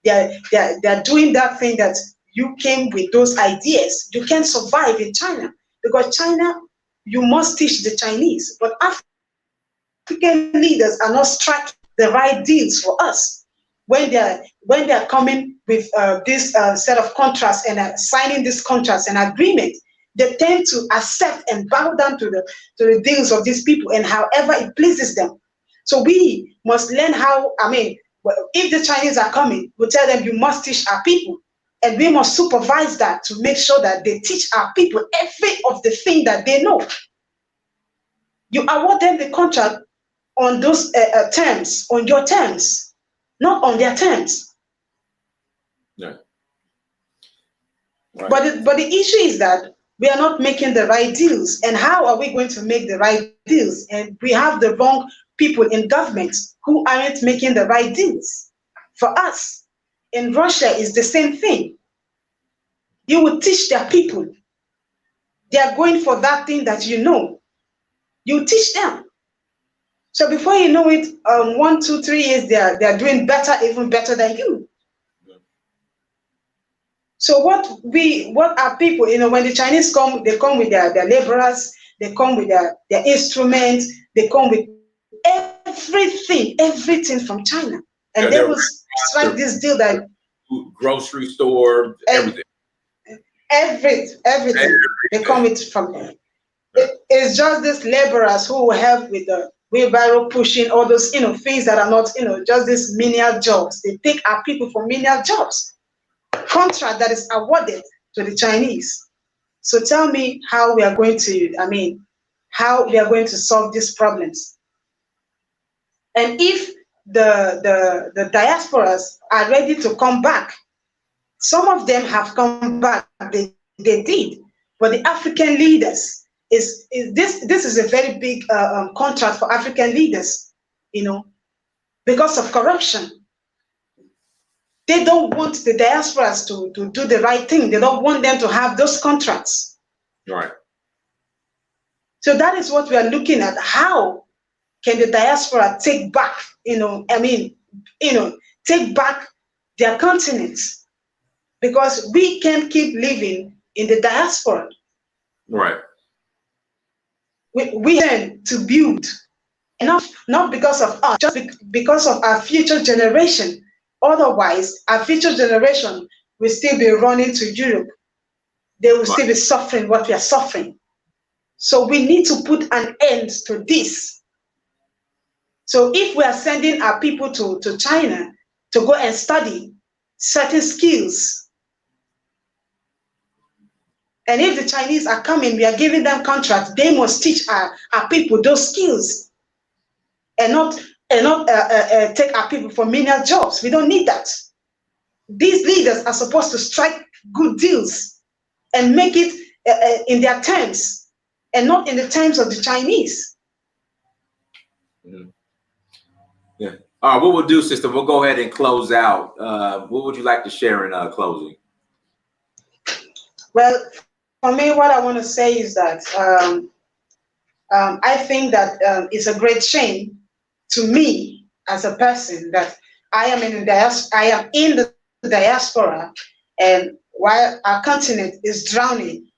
B: They're doing that thing that you came with those ideas. You can't survive in China because China, you must teach the Chinese. But African leaders are not striking the right deals for us when they're coming with this set of contracts and signing these contracts and agreements. They tend to accept and bow down to the deals of these people and however it pleases them. So we must learn how. If the Chinese are coming, we tell them you must teach our people. And we must supervise that to make sure that they teach our people every of the thing that they know. You award them the contract on those terms, on your terms, not on their terms.
A: Yeah. Right.
B: But the issue is that we are not making the right deals. And how are we going to make the right deals? And we have the wrong people in government who aren't making the right deals. For us, in Russia, is the same thing. You will teach their people. They are going for that thing that you know. You teach them. So before you know it, 1, 2, 3 years, they are doing better, even better than you. Yeah. So what are people, when the Chinese come, they come with their laborers, they come with their instruments, they come with everything from China. And they will strike this deal that
A: grocery store, everything.
B: Everything. They come with from there. It's just these laborers who will help with the wheelbarrow pushing, all those things that are not just these menial jobs. They take our people for menial jobs. Contract that is awarded to the Chinese. So tell me how we are going to, how we are going to solve these problems. And if the diasporas are ready to come back, some of them have come back, they did, but the African leaders, this is a very big contract for African leaders, because of corruption. They don't want the diasporas to do the right thing. They don't want them to have those contracts.
A: Right.
B: So that is what we are looking at. How can the diaspora take back, take back their continent? Because we can't keep living in the diaspora.
A: Right.
B: We learn to build, not because of us, just because of our future generation. Otherwise, our future generation will still be running to Europe. They will still be suffering what we are suffering. So we need to put an end to this. So if we are sending our people to China to go and study certain skills, and if the Chinese are coming, we are giving them contracts, they must teach our people those skills and not take our people for menial jobs. We don't need that. These leaders are supposed to strike good deals and make it in their terms and not in the terms of the Chinese.
A: Mm-hmm. Yeah. All right, what we'll do, sister, we'll go ahead and close out. What would you like to share in closing?
B: Well, for me, what I want to say is that I think that it's a great shame to me as a person that I am in the diaspora, and while our continent is drowning,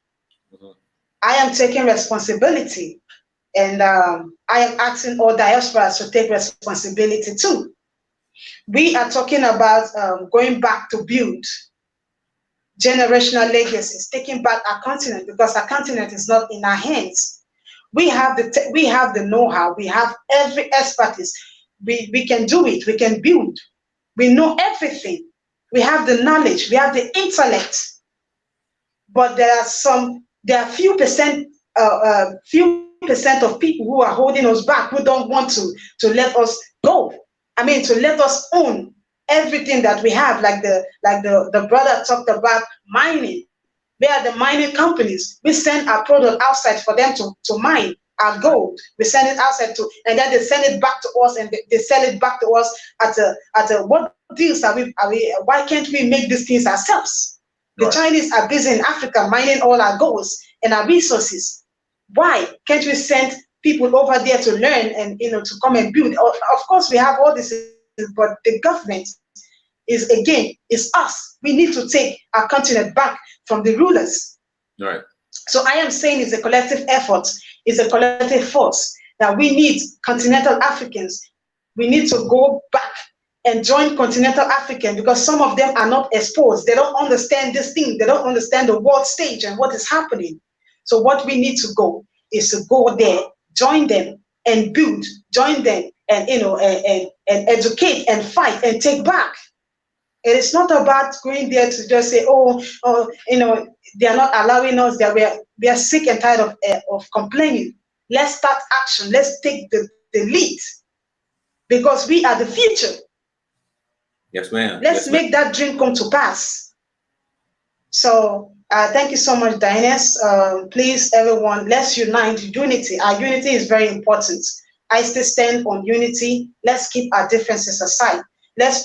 B: I am taking responsibility, and I am asking all diasporas to take responsibility too. We are talking about going back to build generational legacies, taking back our continent, because our continent is not in our hands. We have the know-how. We have every expertise. We can do it. We can build. We know everything. We have the knowledge. We have the intellect. But there are few percent of people who are holding us back, who don't want to let us go. I mean, to let us own everything that we have, like the brother talked about mining. We are the mining companies. We send our product outside for them to mine our gold. We send it outside and then they send it back to us, and they sell it back to us at a what deals are we? Why can't we make these things ourselves? The Chinese are busy in Africa mining all our golds and our resources. Why can't we send people over there to learn and to come and build? Of course, we have all this, but the government is us. We need to take our continent back from the rulers.
A: Right.
B: So I am saying it's a collective effort, it's a collective force that we need continental Africans. We need to go back and join continental African, because some of them are not exposed. They don't understand this thing. They don't understand the world stage and what is happening. So what we need to go is to go there, join them and build, join them and and educate and fight and take back. It is not about going there to just say, they are not allowing us, that we are sick and tired of complaining. Let's start action. Let's take the lead, because we are the future.
A: Yes, ma'am.
B: Let's make that dream come to pass. So thank you so much, Dinus. Please, everyone, let's unite. Unity. Our unity is very important. I still stand on unity. Let's keep our differences aside. Let's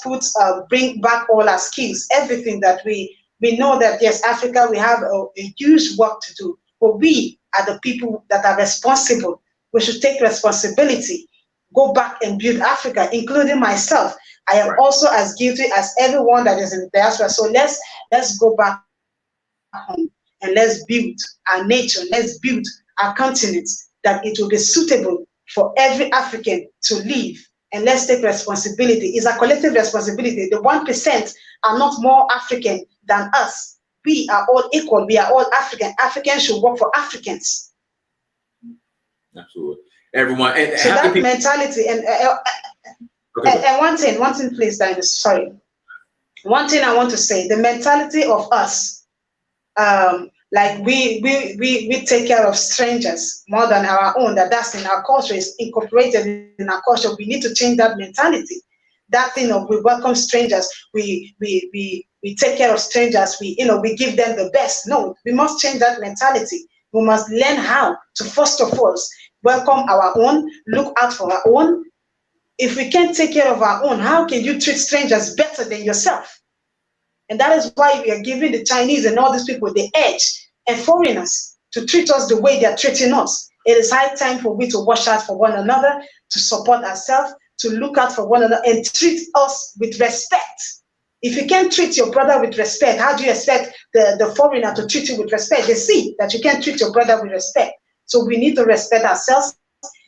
B: bring back all our skills, everything that we know that, yes, Africa, we have a huge work to do, but we are the people that are responsible. We should take responsibility, go back and build Africa, including myself. I am also as guilty as everyone that is in the diaspora. So let's go back home and let's build our nation. Let's build our continent, that it will be suitable for every African to live. And let's take responsibility. It's a collective responsibility. The 1% are not more African than us. We are all equal. We are all African. Africans should work for Africans.
A: Absolutely. Everyone.
B: So that mentality and one thing, please, Dinus, sorry. One thing I want to say, the mentality of us, like we take care of strangers more than our own, that's in our culture, is incorporated in our culture. We need to change that mentality. That thing of we welcome strangers, we take care of strangers, we give them the best. No, we must change that mentality. We must learn how to, first of all, welcome our own, look out for our own. If we can't take care of our own, how can you treat strangers better than yourself? And that is why we are giving the Chinese and all these people the edge, and foreigners, to treat us the way they are treating us. It is high time for we to watch out for one another, to support ourselves, to look out for one another, and treat us with respect. If you can't treat your brother with respect, how do you expect the foreigner to treat you with respect? They see that you can't treat your brother with respect. So we need to respect ourselves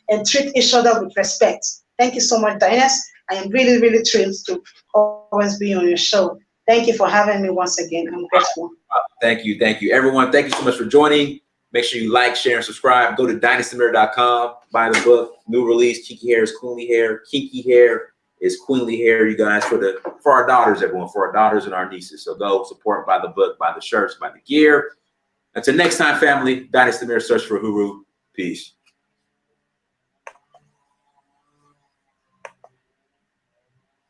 B: and treat each other with respect. Thank you so much, Dinus. I am really, really thrilled to always be on your show. Thank you for having me once again. I'm grateful.
A: Thank you. Thank you. Everyone, thank you so much for joining. Make sure you like, share, and subscribe. Go to dynastymirror.com. Buy the book. New release. Kinky hair is queenly hair. Kinky hair is queenly hair, you guys, for our daughters, everyone, for our daughters and our nieces. So go support, buy the book, buy the shirts, buy the gear. Until next time, family, Dynasty Mirror, search for Huru. Peace.